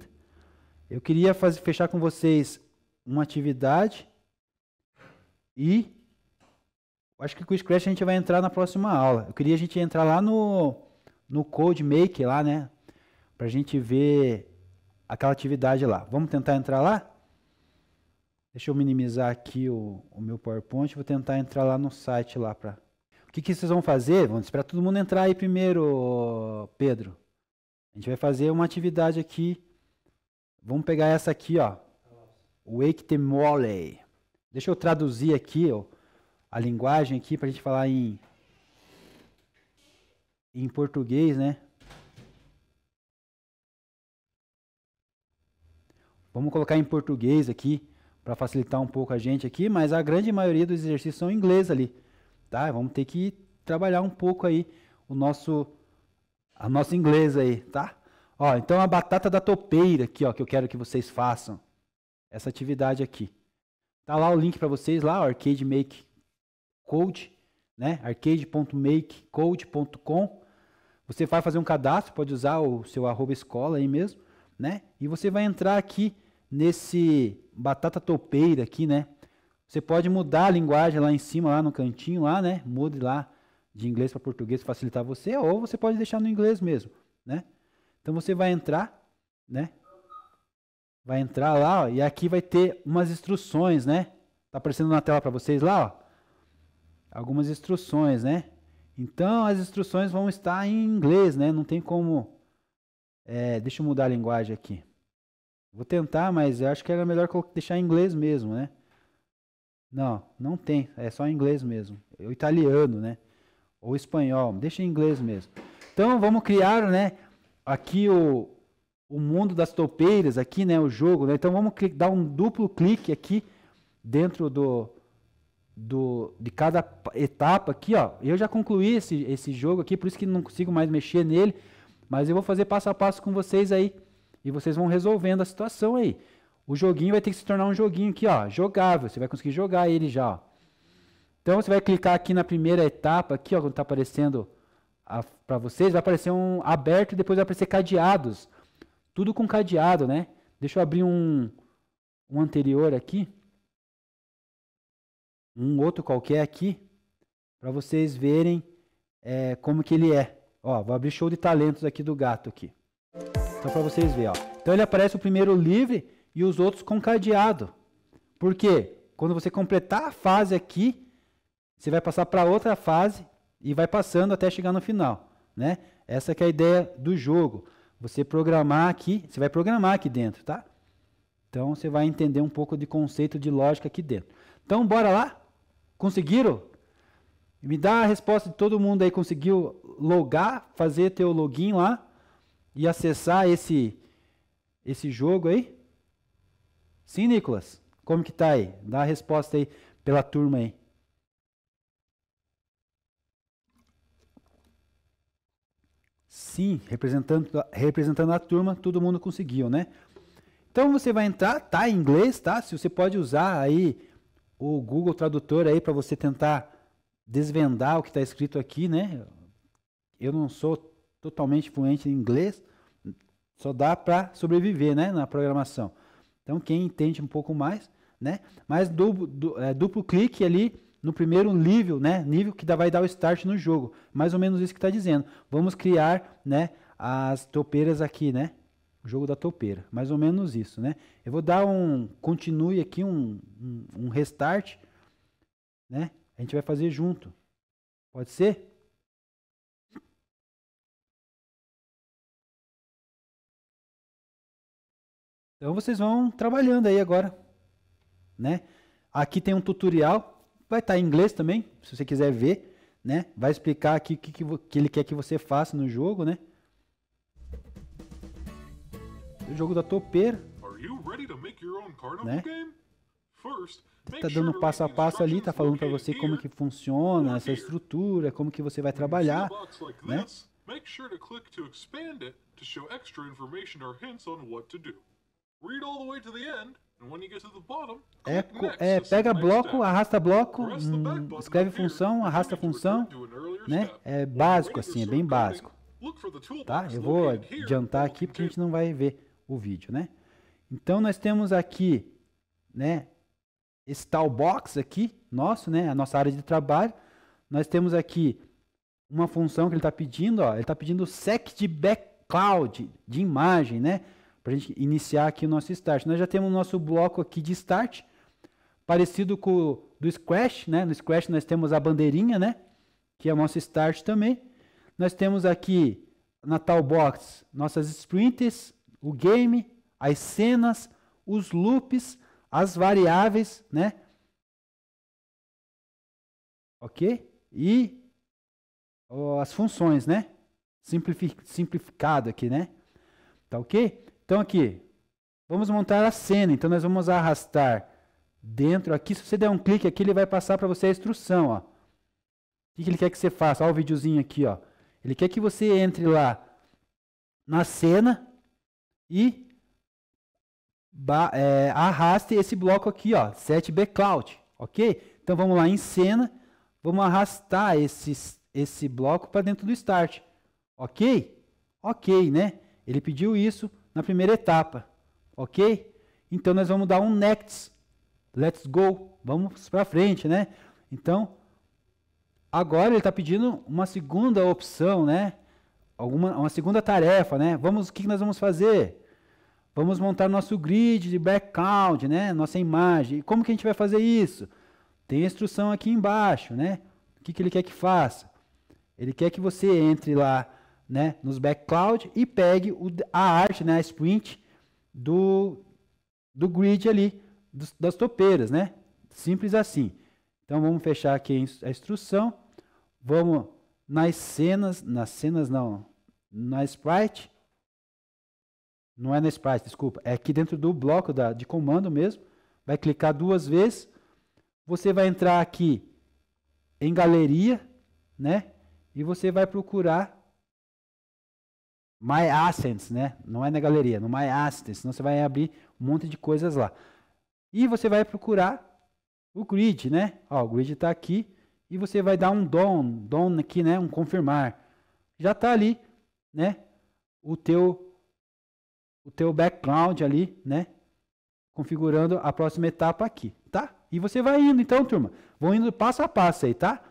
Eu queria fechar com vocês uma atividade e acho que com o Scratch a gente vai entrar na próxima aula. Eu queria a gente entrar lá no Code Maker lá, né? Pra gente ver aquela atividade lá. Vamos tentar entrar lá? Deixa eu minimizar aqui o meu PowerPoint. Vou tentar entrar lá no site lá para. O que vocês vão fazer? Vamos esperar todo mundo entrar aí primeiro, Pedro. A gente vai fazer uma atividade aqui. Vamos pegar essa aqui, ó. Wake the Molly. Deixa eu traduzir aqui, ó, a linguagem aqui para a gente falar em português, né? Vamos colocar em português aqui para facilitar um pouco a gente aqui, mas a grande maioria dos exercícios são em inglês ali, tá? Vamos ter que trabalhar um pouco aí o nosso inglês aí, tá? Ó, então a batata da topeira aqui, ó, que eu quero que vocês façam essa atividade aqui. Tá lá o link para vocês lá, Arcade Make Code, né? arcade.makecode.com. Você vai fazer um cadastro, pode usar o seu @escola aí mesmo, né? E você vai entrar aqui nesse batata topeira aqui, né? Você pode mudar a linguagem lá em cima, lá no cantinho, lá, né? Mude lá de inglês para português para facilitar você, ou você pode deixar no inglês mesmo, né? Então você vai entrar, né? Vai entrar lá, ó, e aqui vai ter umas instruções, né? Tá aparecendo na tela para vocês lá, ó. Algumas instruções, né? Então as instruções vão estar em inglês, né? Não tem como... deixa eu mudar a linguagem aqui. Vou tentar, mas eu acho que era melhor deixar em inglês mesmo, né? Não, não tem. É só em inglês mesmo. O italiano, né? Ou espanhol. Deixa em inglês mesmo. Então vamos criar, né? Aqui o mundo das toupeiras, aqui, né? O jogo, né? Então vamos dar um duplo clique aqui dentro de cada etapa aqui, ó. Eu já concluí esse jogo aqui, por isso que não consigo mais mexer nele. Mas eu vou fazer passo a passo com vocês aí. E vocês vão resolvendo a situação aí. O joguinho vai ter que se tornar um joguinho aqui, ó, jogável. Você vai conseguir jogar ele já, ó. Então você vai clicar aqui na primeira etapa, aqui, ó, quando está aparecendo para vocês, vai aparecer um aberto e depois vai aparecer cadeados. Tudo com cadeado, né? Deixa eu abrir um anterior aqui. Um outro qualquer aqui, para vocês verem como que ele é. Ó, vou abrir show de talentos aqui do gato aqui. Então para vocês verem, ó. Então ele aparece o primeiro livre e os outros com cadeado. Por quê? Quando você completar a fase aqui, você vai passar para outra fase e vai passando até chegar no final, né? Essa que é a ideia do jogo. Você programar aqui, você vai programar aqui dentro, tá? Então você vai entender um pouco de conceito de lógica aqui dentro. Então bora lá? Conseguiram? Me dá a resposta de todo mundo aí, conseguiu logar, fazer teu login lá e acessar esse jogo aí? Sim, Nicolas? Como que tá aí? Dá a resposta aí pela turma aí. Sim, representando a turma, todo mundo conseguiu, né? Então você vai entrar, tá em inglês, tá? Se você pode usar aí o Google Tradutor aí para você tentar desvendar o que está escrito aqui, né? Eu não sou totalmente fluente em inglês, só dá para sobreviver, né, na programação. Então quem entende um pouco mais, né? Mas duplo clique ali no primeiro nível, né? Nível que vai dar o start no jogo. Mais ou menos isso que está dizendo. Vamos criar, né, as toupeiras aqui, né? O jogo da toupeira. Mais ou menos isso, né? Eu vou dar um continue aqui, um restart, né? A gente vai fazer junto. Pode ser? Então vocês vão trabalhando aí agora, né? Aqui tem um tutorial, vai estar em inglês também, se você quiser ver, né? Vai explicar aqui o que ele quer que você faça no jogo, né? O jogo da toupeira, né? Tá dando passo a passo ali, tá falando para você como que funciona essa estrutura, como que você vai trabalhar, né? Pega bloco, arrasta bloco, escreve função, arrasta função, né? É básico assim, é bem básico, tá? Eu vou adiantar aqui porque a gente não vai ver o vídeo, né? Então nós temos aqui, né, esse tal box aqui, nosso, né, a nossa área de trabalho. Nós temos aqui uma função que ele está pedindo, ó, ele está pedindo sec de backcloud, de imagem, né, para a gente iniciar aqui o nosso start. Nós já temos o nosso bloco aqui de start, parecido com o do Scratch, né, no Scratch nós temos a bandeirinha, né, que é o nosso start também. Nós temos aqui na tal box nossas sprints, o game, as cenas, os loops, as variáveis, né? Ok? E as funções, né? Simplificado aqui, né? Tá ok? Então aqui, vamos montar a cena. Então nós vamos arrastar dentro aqui. Se você der um clique aqui, ele vai passar para você a instrução, ó. O que ele quer que você faça? Olha o videozinho aqui, ó. Ele quer que você entre lá na cena e arraste esse bloco aqui, ó, set backcloud, ok? Então vamos lá em cena, vamos arrastar esse bloco para dentro do start, Ok? Ok, né? Ele pediu isso na primeira etapa. Ok? Então, nós vamos dar um next. Let's go. Vamos para frente, né? Então, agora ele está pedindo uma segunda opção, né? Uma segunda tarefa, né? O que nós vamos fazer? Vamos montar nosso grid de background, né? Nossa imagem. E como que a gente vai fazer isso? Tem a instrução aqui embaixo, né? O que ele quer que faça? Ele quer que você entre lá, né, nos background e pegue a arte, né, a sprint do grid ali, das topeiras, né? Simples assim. Então vamos fechar aqui a instrução. Vamos na sprite. Não é na sprite, desculpa. É aqui dentro do bloco de comando mesmo. Vai clicar 2 vezes. Você vai entrar aqui em galeria, né? E você vai procurar My Assets, né? Não é na galeria, no My Assets, senão você vai abrir um monte de coisas lá. E você vai procurar o grid, né? Ó, o grid está aqui e você vai dar um done aqui, né? Um confirmar. Já está ali, né? O teu background ali, né? Configurando a próxima etapa aqui, tá? E você vai indo, então, turma. Vão indo passo a passo aí, tá?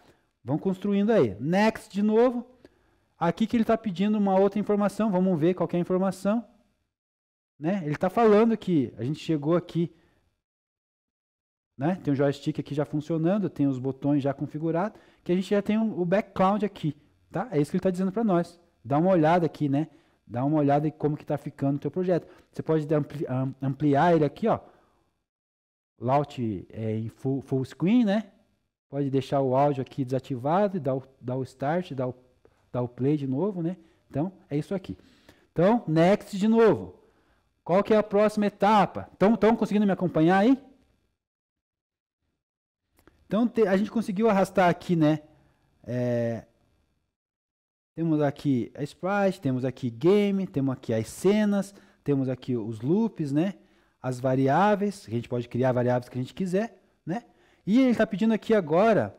Vão construindo aí. Next de novo. Aqui que ele está pedindo uma outra informação. Vamos ver qual que é a informação. Né? Ele está falando que a gente chegou aqui. Né? Tem o joystick aqui já funcionando. Tem os botões já configurados. Que a gente já tem o background aqui. Tá? É isso que ele está dizendo para nós. Dá uma olhada aqui, né? Dá uma olhada em como que está ficando o teu projeto. Você pode ampliar ele aqui, ó. Layout em full screen, né? Pode deixar o áudio aqui desativado e dar o start, dar o play de novo, né? Então, é isso aqui. Então, next de novo. Qual que é a próxima etapa? Estão conseguindo me acompanhar aí? Então, a gente conseguiu arrastar aqui, né? Temos aqui a sprite, temos aqui game, temos aqui as cenas, temos aqui os loops, né? As variáveis, a gente pode criar variáveis que a gente quiser, né? E ele está pedindo aqui agora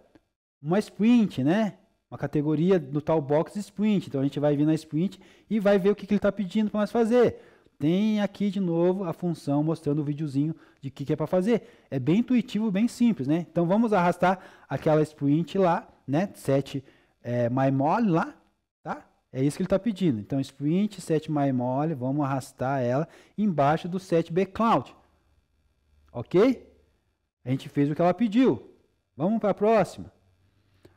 uma sprint, né? Uma categoria do tal box sprint. Então a gente vai vir na sprint e vai ver o que ele está pedindo para nós fazer. Tem aqui de novo a função mostrando o videozinho de que é para fazer. É bem intuitivo, bem simples, né? Então vamos arrastar aquela sprint lá, né? Set mymol lá, tá? É isso que ele está pedindo. Então sprint set mymol, vamos arrastar ela embaixo do set background. Ok? A gente fez o que ela pediu. Vamos para a próxima.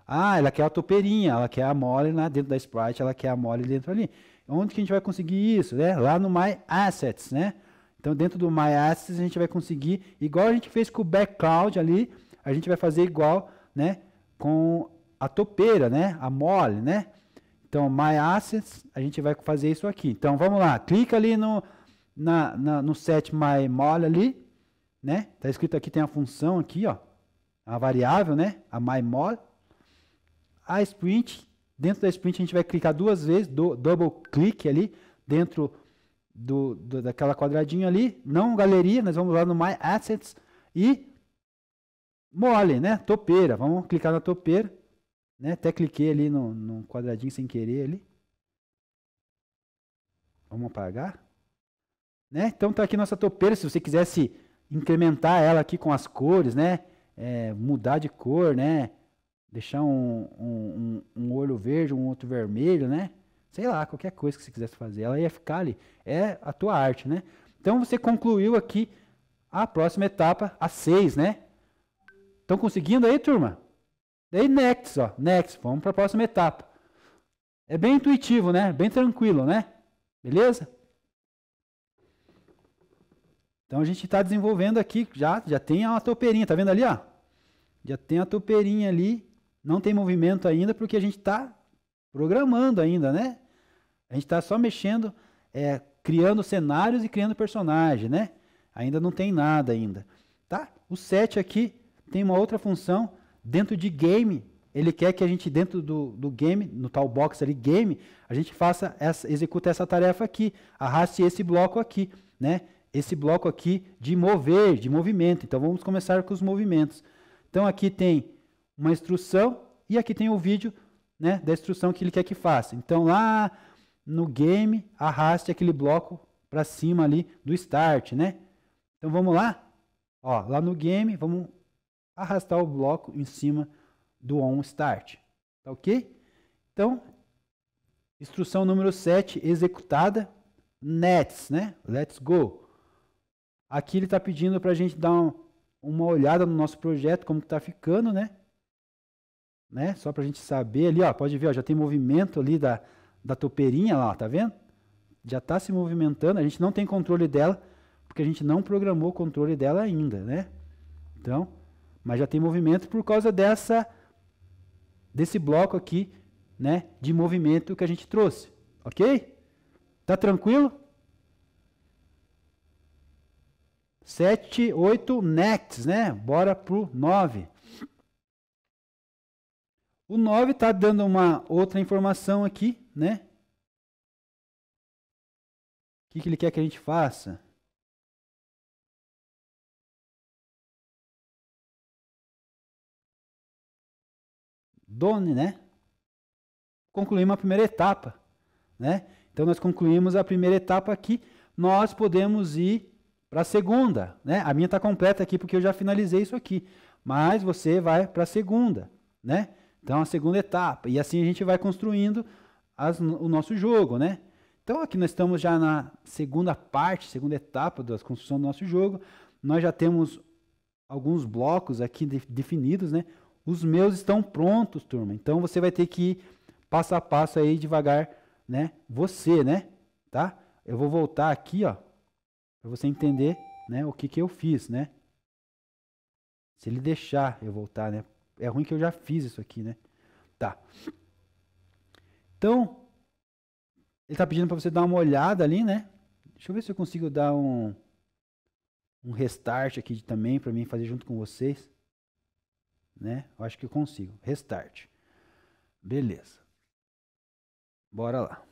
Ah, ela quer a topeirinha, ela quer a mole dentro da sprite, ela quer a mole dentro ali. Onde que a gente vai conseguir isso? Né? Lá no My Assets, né? Então, dentro do My Assets, a gente vai conseguir, igual a gente fez com o background ali, a gente vai fazer igual, né? Com a topeira, né? A mole, né? Então, My Assets, a gente vai fazer isso aqui. Então, vamos lá. Clica ali no set My Mole ali, né? Tá escrito aqui, tem a função aqui, ó. A variável, né? A mymol. A sprint, dentro da sprint a gente vai clicar 2 vezes, double click ali, dentro daquela quadradinho ali, não galeria, nós vamos lá no My Assets e mole, né? Topeira, vamos clicar na topeira, né? Até cliquei ali no quadradinho sem querer ali. Vamos apagar. Né? Então tá aqui nossa topeira, se você quisesse incrementar ela aqui com as cores, né? Mudar de cor, né? Deixar um olho verde, um outro vermelho, né? Sei lá, qualquer coisa que você quisesse fazer, ela ia ficar ali. É a tua arte, né? Então você concluiu aqui a próxima etapa, a 6, né? Estão conseguindo aí, turma? Daí next, ó, next, vamos para a próxima etapa. É bem intuitivo, né? Bem tranquilo, né? Beleza? Então a gente está desenvolvendo aqui, já tem uma topeirinha, tá vendo ali, ó? Já tem a topeirinha ali, não tem movimento ainda porque a gente está programando ainda, né? A gente está só mexendo, criando cenários e criando personagem, né? Ainda não tem nada ainda, tá? O set aqui tem uma outra função, dentro de game, ele quer que a gente dentro do game, no tal box ali, game, a gente execute essa tarefa aqui, arraste esse bloco aqui, né? Esse bloco aqui de mover, de movimento. Então vamos começar com os movimentos. Então aqui tem uma instrução e aqui tem o vídeo né, da instrução que ele quer que faça. Então, lá no game, arraste aquele bloco para cima ali do start, né? Então, vamos lá. Ó, lá no game, vamos arrastar o bloco em cima do on start. Tá ok? Então, instrução número 7 executada. Next, né? Let's go. Aqui ele está pedindo para a gente dar uma olhada no nosso projeto, como que está ficando, né? Só para a gente saber ali, ó, pode ver, ó, já tem movimento ali da topeirinha lá, ó, tá vendo? Já está se movimentando, a gente não tem controle dela, porque a gente não programou o controle dela ainda, né? Então, mas já tem movimento por causa desse bloco aqui, né, de movimento que a gente trouxe, ok? Tá tranquilo? 7, 8, next, né? Bora pro 9. O 9 está dando uma outra informação aqui, né? O que ele quer que a gente faça? Done, né? Concluímos a primeira etapa, né? Então, nós concluímos a primeira etapa aqui. Nós podemos ir para a segunda, né? A minha está completa aqui porque eu já finalizei isso aqui. Mas você vai para a segunda, né? Então, a segunda etapa. E assim a gente vai construindo o nosso jogo, né? Então, aqui nós estamos já na segunda parte, segunda etapa da construção do nosso jogo. Nós já temos alguns blocos aqui definidos, né? Os meus estão prontos, turma. Então, você vai ter que ir passo a passo aí devagar, né? Você, né? Tá? Eu vou voltar aqui, ó, para você entender, né, o que eu fiz, né? Se ele deixar eu voltar, né? É ruim que eu já fiz isso aqui, né? Tá. Então, ele está pedindo para você dar uma olhada ali, né? Deixa eu ver se eu consigo dar um restart aqui também para mim fazer junto com vocês, né? Eu acho que eu consigo. Restart. Beleza. Bora lá.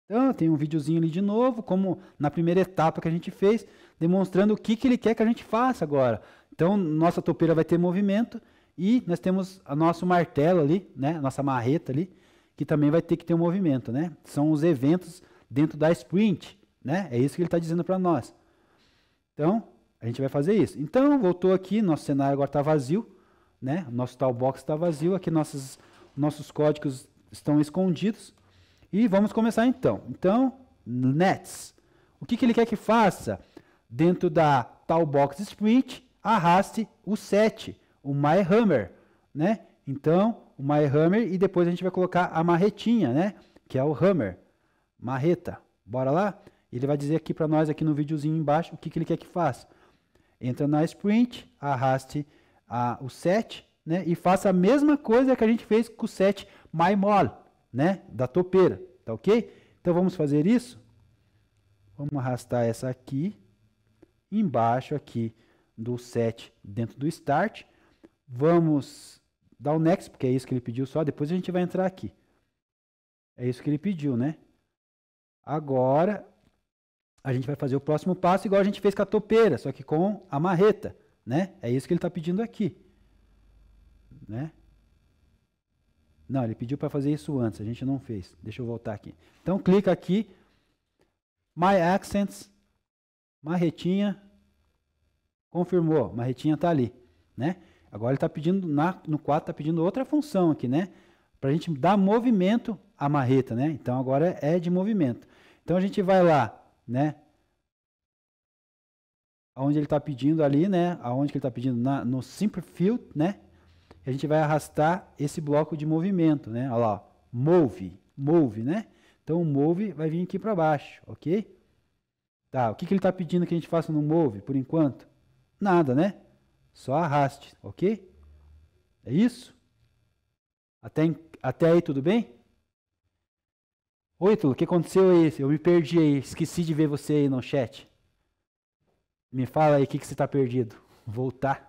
Então, tem um videozinho ali de novo, como na primeira etapa que a gente fez, demonstrando o que ele quer que a gente faça agora. Então, nossa topeira vai ter movimento e nós temos o nosso martelo ali, né? Nossa marreta ali, que também vai ter que ter um movimento, né? São os eventos dentro da sprint, né? É isso que ele está dizendo para nós. Então, a gente vai fazer isso. Então, voltou aqui, nosso cenário agora está vazio, né? Nosso talkbox está vazio, aqui nossos códigos estão escondidos. E vamos começar então. Então, next. O que ele quer que faça? Dentro da talkbox sprint, arraste o set, o myhammer, né? Então, o myhammer e depois a gente vai colocar a marretinha, né? Que é o hammer, marreta. Bora lá? Ele vai dizer aqui para nós, aqui no videozinho embaixo, o que ele quer que faça. Entra na sprint, arraste o set, né? E faça a mesma coisa que a gente fez com o set mymol, né? Da topeira, tá ok? Então, vamos fazer isso. Vamos arrastar essa aqui, embaixo aqui do set dentro do start. Vamos dar o next, porque é isso que ele pediu só. Depois a gente vai entrar aqui. É isso que ele pediu, né? Agora, a gente vai fazer o próximo passo igual a gente fez com a topeira, só que com a marreta, né? É isso que ele está pedindo aqui, né? Não, ele pediu para fazer isso antes, a gente não fez. Deixa eu voltar aqui. Então, clica aqui, My Accents, marretinha, confirmou, marretinha está ali, né? Agora ele está pedindo, no 4 está pedindo outra função aqui, né? Para a gente dar movimento à marreta, né? Então, agora é de movimento. Então, a gente vai lá, né? Onde ele está pedindo ali, né? Aonde que ele está pedindo? No Simple Field, né? A gente vai arrastar esse bloco de movimento, né? Olha lá, move, né? Então, o move vai vir aqui para baixo, ok? Tá, o que ele está pedindo que a gente faça no move, por enquanto? Nada, né? Só arraste, ok? É isso? Até aí tudo bem? Oi, Ítalo, o que aconteceu aí? Eu me perdi aí, esqueci de ver você aí no chat. Me fala aí o que você está perdido. Voltar.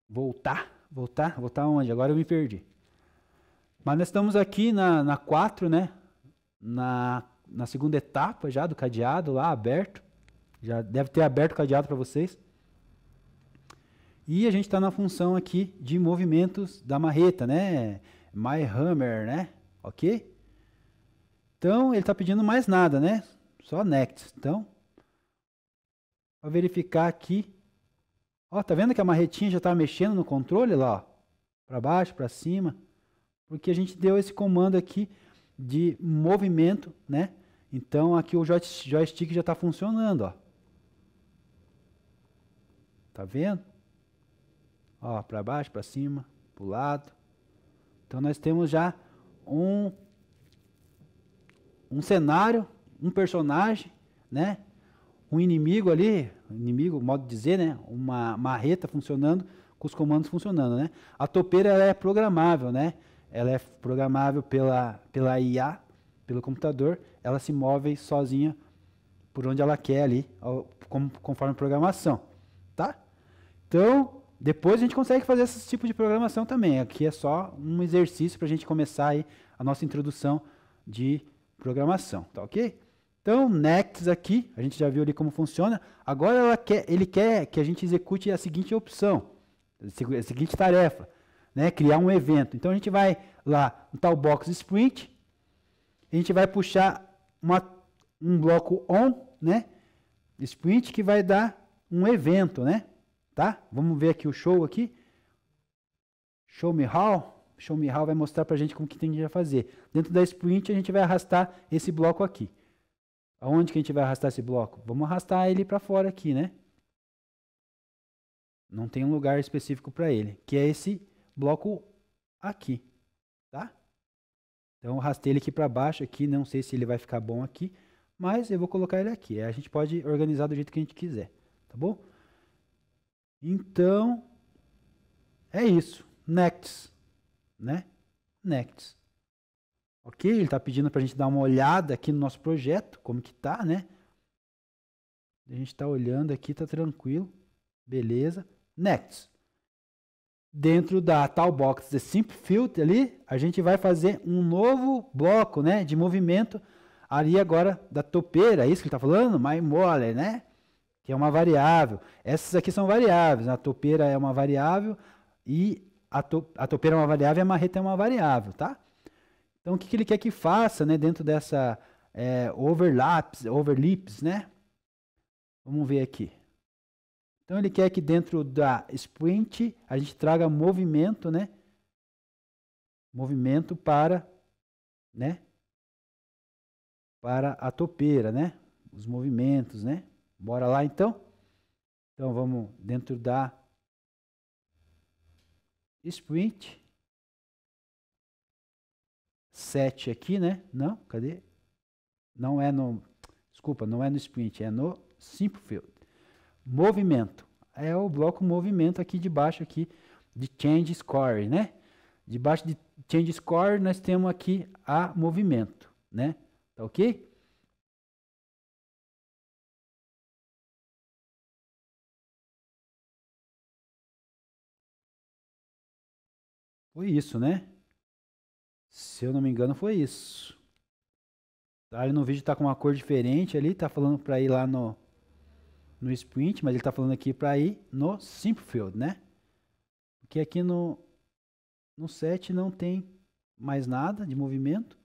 Voltar onde? Agora eu me perdi. Mas nós estamos aqui na 4, né? Na segunda etapa já do cadeado lá aberto. Já deve ter aberto o cadeado para vocês. E a gente está na função aqui de movimentos da marreta, né? My Hammer, né? Ok? Então, ele está pedindo mais nada, né? Só next. Então, para verificar aqui, ó, tá vendo que a marretinha já está mexendo no controle lá, para baixo, para cima, porque a gente deu esse comando aqui de movimento, né? Então, aqui o joystick já está funcionando, ó. Tá vendo? Ó, para baixo, para cima, para o lado. Então, nós temos já um cenário, um personagem, né? Um inimigo ali, inimigo, modo de dizer, né? Uma marreta funcionando, com os comandos funcionando, né? A topeira ela é programável, né? Ela é programável pela IA, pelo computador. Ela se move sozinha por onde ela quer ali, conforme programação, tá? Então, depois a gente consegue fazer esse tipo de programação também. Aqui é só um exercício para a gente começar aí a nossa introdução de programação, tá ok? Então, next aqui, a gente já viu ali como funciona. Agora ele quer que a gente execute a seguinte opção, a seguinte tarefa, né? Criar um evento. Então, a gente vai lá no Talkbox Sprint, a gente vai puxar um bloco on, né? Sprint que vai dar um evento, né? Tá? Vamos ver aqui o show aqui. Show me how. Show me how vai mostrar pra gente como que tem que fazer. Dentro da sprint a gente vai arrastar esse bloco aqui. Aonde que a gente vai arrastar esse bloco? Vamos arrastar ele para fora aqui, né? Não tem um lugar específico para ele, que é esse bloco aqui, tá? Então eu arrastei ele aqui para baixo aqui, não sei se ele vai ficar bom aqui, mas eu vou colocar ele aqui. A gente pode organizar do jeito que a gente quiser, tá bom? Então, é isso. Next, né? Next. Ok? Ele está pedindo para a gente dar uma olhada aqui no nosso projeto, como que tá, né? A gente está olhando aqui, tá tranquilo. Beleza. Next. Dentro da Talkbox The Simple Field ali, a gente vai fazer um novo bloco, né, de movimento ali agora da topeira, é isso que ele está falando? My Moller, né? Que é uma variável. Essas aqui são variáveis. A topeira é uma variável e a topeira é uma variável e a marreta é uma variável, tá? Então, o que ele quer que faça, né, dentro dessa overlaps, né? Vamos ver aqui. Então, ele quer que dentro da sprint a gente traga movimento, né? Movimento para, né? Para a topeira, né? Os movimentos, né? Bora lá, então? Então, vamos dentro da sprint. Set aqui, né? Não, cadê? Não é no... Desculpa, não é no sprint, é no Simple Field. Movimento. É o bloco movimento aqui de baixo aqui de Change Score, né? Debaixo de Change Score nós temos aqui a movimento, né? Tá ok? Foi isso, né? Se eu não me engano, foi isso. Tá, ali no vídeo está com uma cor diferente ali, tá falando para ir lá no sprint, mas ele está falando aqui para ir no Simple Field, né? Porque aqui no set não tem mais nada de movimento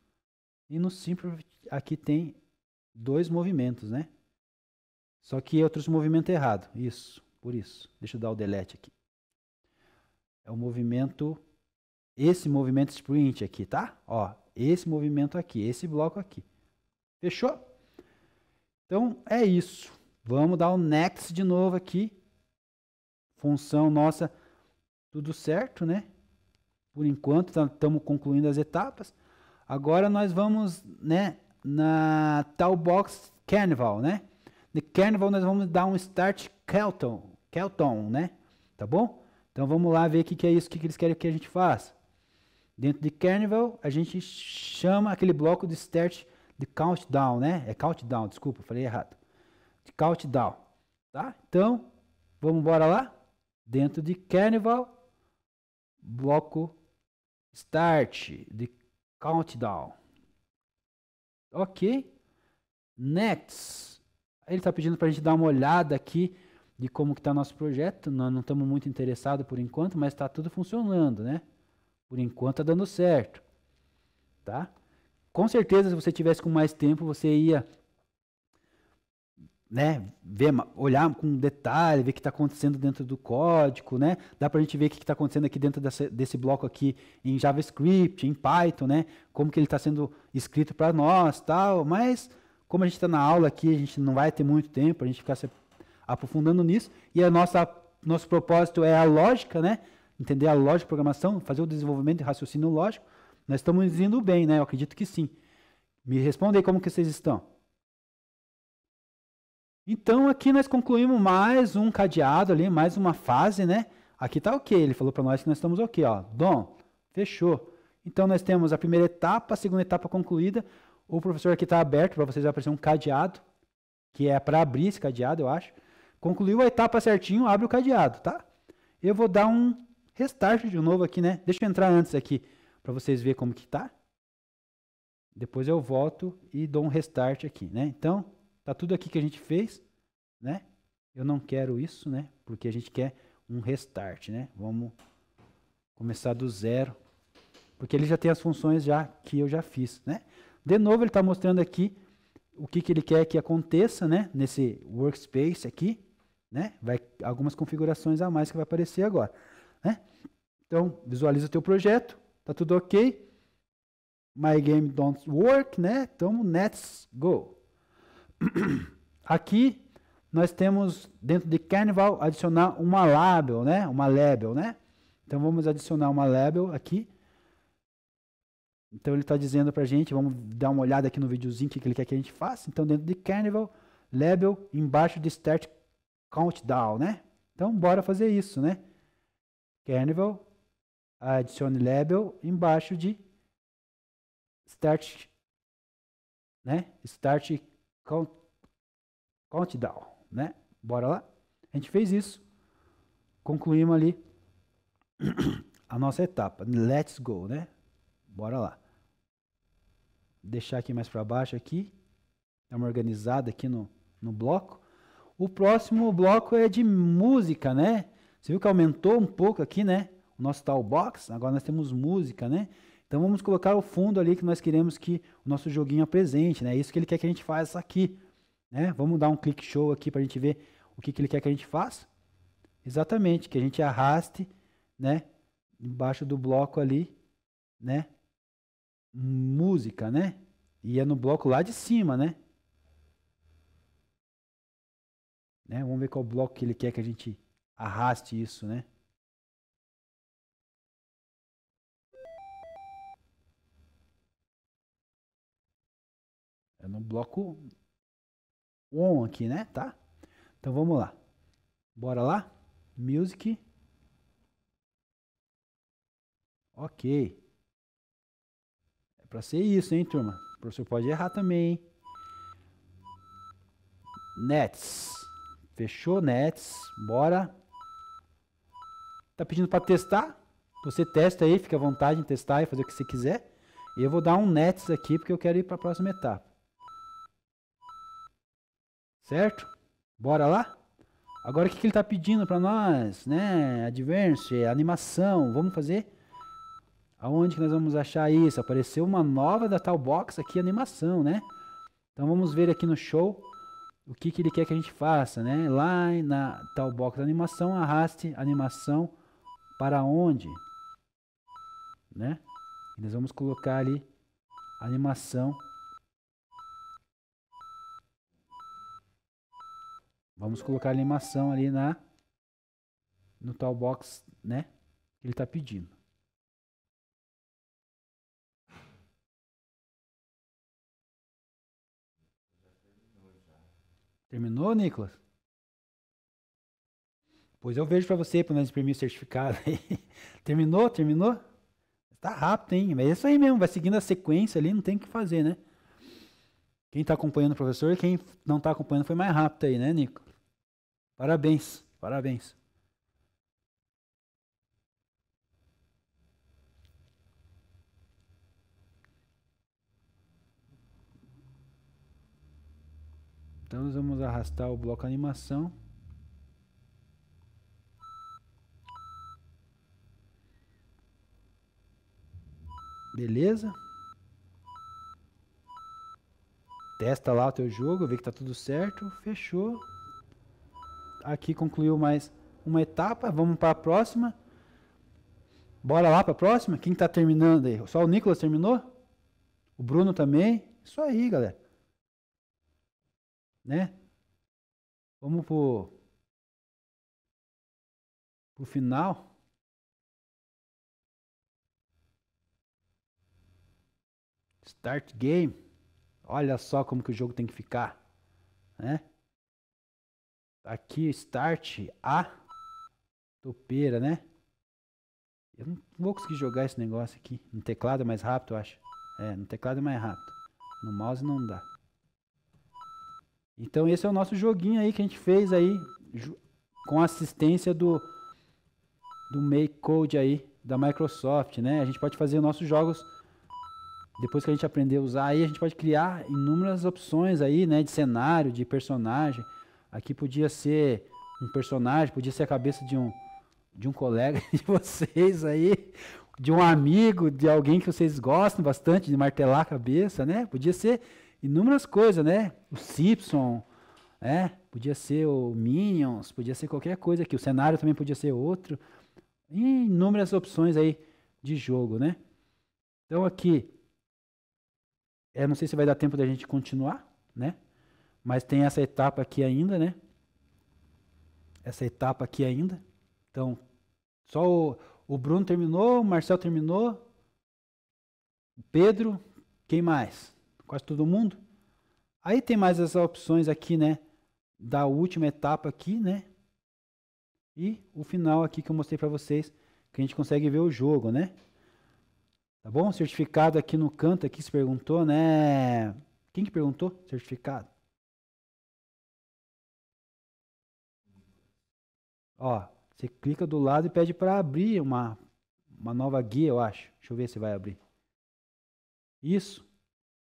e no Simple aqui tem dois movimentos, né? Só que eu trouxe o movimento errado, isso, por isso. Deixa eu dar o delete aqui. É o movimento, esse movimento sprint aqui, tá? Ó, esse movimento aqui, esse bloco aqui. Fechou? Então, é isso. Vamos dar o next de novo aqui. Função nossa, tudo certo, né? Por enquanto, estamos concluindo as etapas. Agora nós vamos, né, na Talkbox Carnival, né? No Carnival nós vamos dar um Start Kelton, né? Tá bom? Então vamos lá ver o que é isso, o que eles querem que a gente faça. Dentro de Carnival, a gente chama aquele bloco de Start de Countdown, né? É Countdown, desculpa, falei errado. De Countdown, tá? Então, vamos embora lá? Dentro de Carnival, bloco Start de Countdown. Ok. Next. Ele está pedindo para a gente dar uma olhada aqui de como que está nosso projeto. Nós não estamos muito interessados por enquanto, mas está tudo funcionando, né? Por enquanto está dando certo, tá? Com certeza, se você tivesse com mais tempo, você ia, né, ver, olhar com detalhe, ver o que está acontecendo dentro do código, né? Dá para a gente ver o que está acontecendo aqui dentro desse bloco aqui em JavaScript, em Python, né? Como que ele está sendo escrito para nós, tal. Mas como a gente está na aula aqui, a gente não vai ter muito tempo, a gente ficar se aprofundando nisso. E nosso propósito é a lógica, né? Entender a lógica de programação, fazer o desenvolvimento de raciocínio lógico. Nós estamos indo bem, né? Eu acredito que sim. Me responde aí como que vocês estão. Então, aqui nós concluímos mais um cadeado ali, mais uma fase, né? Aqui tá ok, ele falou para nós que nós estamos ok, ó. Dom, fechou. Então, nós temos a primeira etapa, a segunda etapa concluída. O professor aqui está aberto para vocês, vai aparecer um cadeado, que é para abrir esse cadeado, eu acho. Concluiu a etapa certinho, abre o cadeado, tá? Eu vou dar um restart de novo aqui, né? Deixa eu entrar antes aqui, para vocês verem como que tá. Depois eu volto e dou um restart aqui, né? Então, tá tudo aqui que a gente fez, né? Eu não quero isso, né? Porque a gente quer um restart, né? Vamos começar do zero, porque ele já tem as funções já que eu já fiz, né? De novo, ele está mostrando aqui o que ele quer que aconteça, né? Nesse workspace aqui, né? Vai algumas configurações a mais que vai aparecer agora, né? Então, visualiza o teu projeto, tá tudo ok. My game don't work, né? Então, let's go. Aqui nós temos dentro de Carnival adicionar uma label, né? Uma label, né? Então vamos adicionar uma label aqui. Então ele está dizendo para a gente, vamos dar uma olhada aqui no videozinho que ele quer que a gente faça. Então dentro de Carnival, label embaixo de Start Countdown, né? Então bora fazer isso, né? Carnival, adicione label embaixo de Start, né? Start Countdown, né? Bora lá? A gente fez isso. Concluímos ali a nossa etapa. Let's go, né? Bora lá. Deixar aqui mais para baixo aqui. Dá uma organizada aqui no bloco. O próximo bloco é de música, né? Você viu que aumentou um pouco aqui, né? O nosso Talkbox. Agora nós temos música, né? Então vamos colocar o fundo ali que nós queremos que o nosso joguinho apresente, né? Isso que ele quer que a gente faça aqui, né? Vamos dar um click show aqui para a gente ver o que ele quer que a gente faça. Exatamente, que a gente arraste, né? Embaixo do bloco ali, né? Música, né? E é no bloco lá de cima, né? Vamos ver qual bloco que ele quer que a gente arraste isso, né? É no bloco on aqui, né? Tá? Então vamos lá. Bora lá? Music. Ok. É para ser isso, hein, turma? O professor pode errar também, hein? Nets. Fechou, Nets. Bora. Tá pedindo para testar? Você testa aí, fica à vontade em testar e fazer o que você quiser. E eu vou dar um Nets aqui porque eu quero ir para a próxima etapa. Certo? Bora lá? Agora o que ele está pedindo para nós, né? Advance, animação, vamos fazer? Aonde que nós vamos achar isso? Apareceu uma nova da Talkbox aqui, animação, né? Então vamos ver aqui no show o que ele quer que a gente faça, né? Lá na Talkbox animação, arraste animação para onde? Né? E nós vamos colocar ali animação. Vamos colocar a animação ali no Talkbox, né? Que ele está pedindo. Terminou, Nicolas? Pois eu vejo para você, para nós imprimir o certificado. Terminou? Terminou? Tá rápido, hein? Mas é isso aí mesmo, vai seguindo a sequência ali, não tem o que fazer, né? Quem está acompanhando o professor e quem não está acompanhando foi mais rápido aí, né, Nico? Parabéns, parabéns. Então nós vamos arrastar o bloco animação. Beleza? Testa lá o teu jogo, vê que tá tudo certo. Fechou. Aqui concluiu mais uma etapa. Vamos para a próxima. Bora lá para a próxima? Quem tá terminando aí? Só o Nicolas terminou? O Bruno também? Isso aí, galera. Né? Vamos pro final. Start game. Olha só como que o jogo tem que ficar, né? Aqui, start A. Topeira, né? Eu não vou conseguir jogar esse negócio aqui. No teclado é mais rápido, eu acho. É, no teclado é mais rápido. No mouse não dá. Então esse é o nosso joguinho aí que a gente fez aí com assistência do Make Code aí da Microsoft, né? A gente pode fazer nossos jogos depois que a gente aprender a usar aí, a gente pode criar inúmeras opções aí, né, de cenário, de personagem. Aqui podia ser um personagem, podia ser a cabeça de um colega de vocês aí, de um amigo, de alguém que vocês gostam bastante de martelar a cabeça, né? Podia ser inúmeras coisas, né? O Simpson, né? Podia ser o Minions, podia ser qualquer coisa aqui. O cenário também podia ser outro. E inúmeras opções aí de jogo, né? Então aqui, não sei se vai dar tempo da gente continuar, né? Mas tem essa etapa aqui ainda, né? Essa etapa aqui ainda. Então, só o Bruno terminou, o Marcel terminou, o Pedro, quem mais? Quase todo mundo. Aí tem mais essas opções aqui, né? Da última etapa aqui, né? E o final aqui que eu mostrei para vocês, que a gente consegue ver o jogo, né? Tá bom? Certificado aqui no canto, aqui se perguntou, né? Quem que perguntou? Certificado. Ó, você clica do lado e pede para abrir uma nova guia, eu acho. Deixa eu ver se vai abrir. Isso.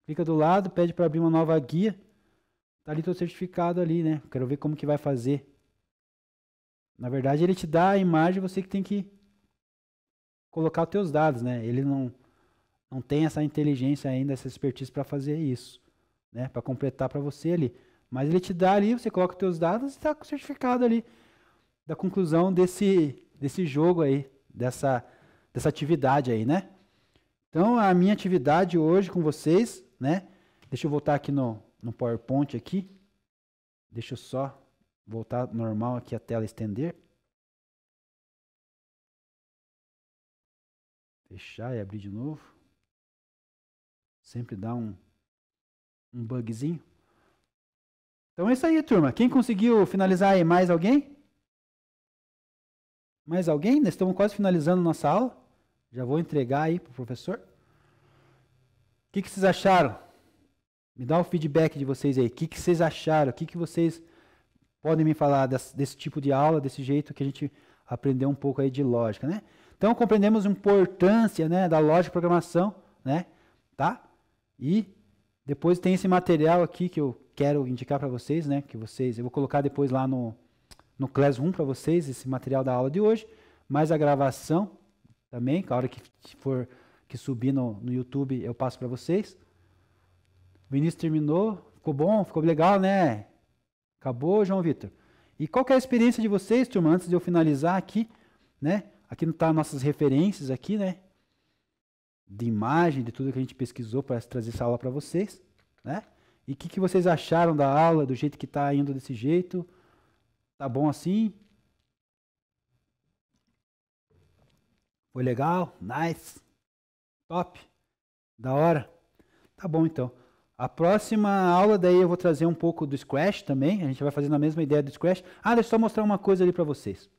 Clica do lado, pede para abrir uma nova guia. Tá ali teu certificado ali, né? Quero ver como que vai fazer. Na verdade, ele te dá a imagem, você que tem que colocar os teus dados, né? Ele não tem essa inteligência ainda, essa expertise para fazer isso, né? Para completar para você ali. Mas ele te dá ali, você coloca os teus dados e está com o certificado ali da conclusão desse jogo aí, dessa atividade aí, né? Então, a minha atividade hoje com vocês, né? Deixa eu voltar aqui no PowerPoint aqui. Deixa eu só voltar normal aqui a tela estender. Fechar e abrir de novo. Sempre dá um bugzinho. Então é isso aí, turma. Quem conseguiu finalizar aí? Mais alguém? Mais alguém? Nós estamos quase finalizando nossa aula. Já vou entregar aí para o professor. O que vocês acharam? Me dá o feedback de vocês aí. O que vocês acharam? O que vocês podem me falar desse tipo de aula, desse jeito que a gente aprendeu um pouco aí de lógica, né? Então, compreendemos a importância, né, da lógica de programação, né? Tá? E depois tem esse material aqui que eu quero indicar para vocês, né? Eu vou colocar depois lá no Classroom para vocês, esse material da aula de hoje, mais a gravação também, a hora que for que subir no YouTube eu passo para vocês. O Vinícius terminou, ficou bom, ficou legal, né? Acabou, João Vitor. E qual que é a experiência de vocês, turma, antes de eu finalizar aqui, né? Aqui não tá nossas referências aqui, né? De imagem, de tudo que a gente pesquisou para trazer essa aula para vocês, né? E o que vocês acharam da aula, do jeito que está indo desse jeito? Tá bom assim? Foi legal? Nice? Top? Da hora? Tá bom então. A próxima aula daí eu vou trazer um pouco do Scratch também. A gente vai fazer na mesma ideia do Scratch. Deixa eu só mostrar uma coisa ali para vocês.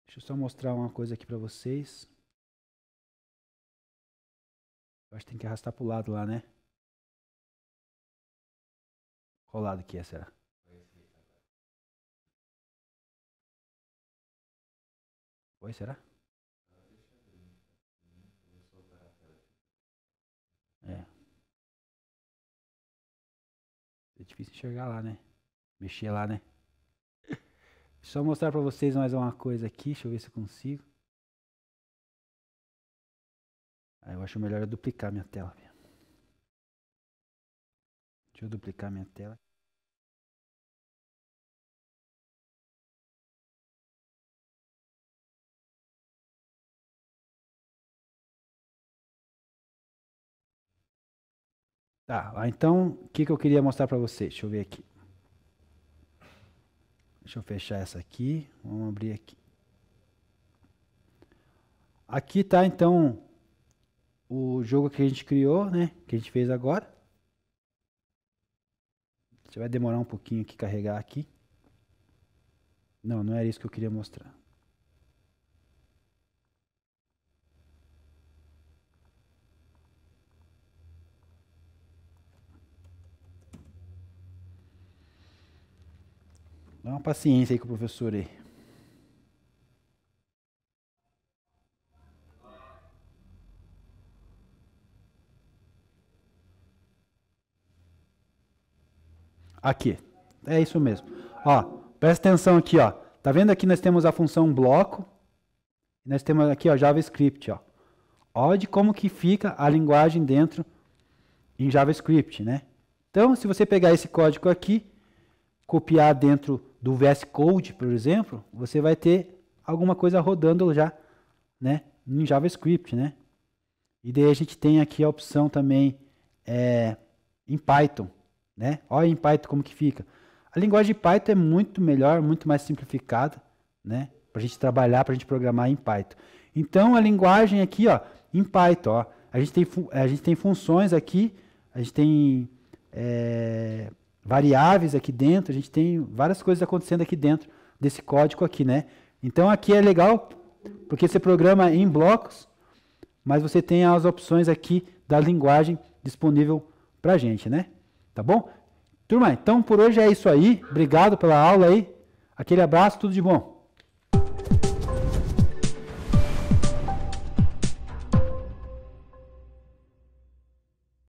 Deixa eu só mostrar uma coisa aqui para vocês. Eu acho que tem que arrastar pro lado lá, né? Qual lado que é, será? Oi, será? É. É difícil enxergar lá, né? Mexer lá, né? Só mostrar para vocês mais uma coisa aqui. Deixa eu ver se eu consigo. Aí eu acho melhor eu duplicar minha tela. Deixa eu duplicar minha tela. Tá, então o que eu queria mostrar para vocês? Deixa eu ver aqui. Deixa eu fechar essa aqui. Vamos abrir aqui. Aqui tá então o jogo que a gente criou, né? Que a gente fez agora. Você vai demorar um pouquinho aqui carregar aqui. Não, não era isso que eu queria mostrar. Dá uma paciência aí com o professor aí. Aqui. É isso mesmo. Ó, presta atenção aqui, ó. Tá vendo aqui nós temos a função bloco. Nós temos aqui, ó, JavaScript, ó. Olha de como que fica a linguagem dentro em JavaScript, né? Então, se você pegar esse código aqui, copiar dentro do VS Code, por exemplo, você vai ter alguma coisa rodando já, né, em JavaScript, né? E daí a gente tem aqui a opção também em Python, né? Olha em Python como que fica. A linguagem de Python é muito melhor, muito mais simplificada, né? Para a gente trabalhar, para a gente programar em Python. Então, a linguagem aqui, ó, em Python, ó, a gente tem funções aqui, a gente tem variáveis aqui dentro, a gente tem várias coisas acontecendo aqui dentro desse código aqui, né? Então, aqui é legal, porque você programa em blocos, mas você tem as opções aqui da linguagem disponível para a gente, né? Tá bom? Turma, então por hoje é isso aí. Obrigado pela aula aí. Aquele abraço, tudo de bom.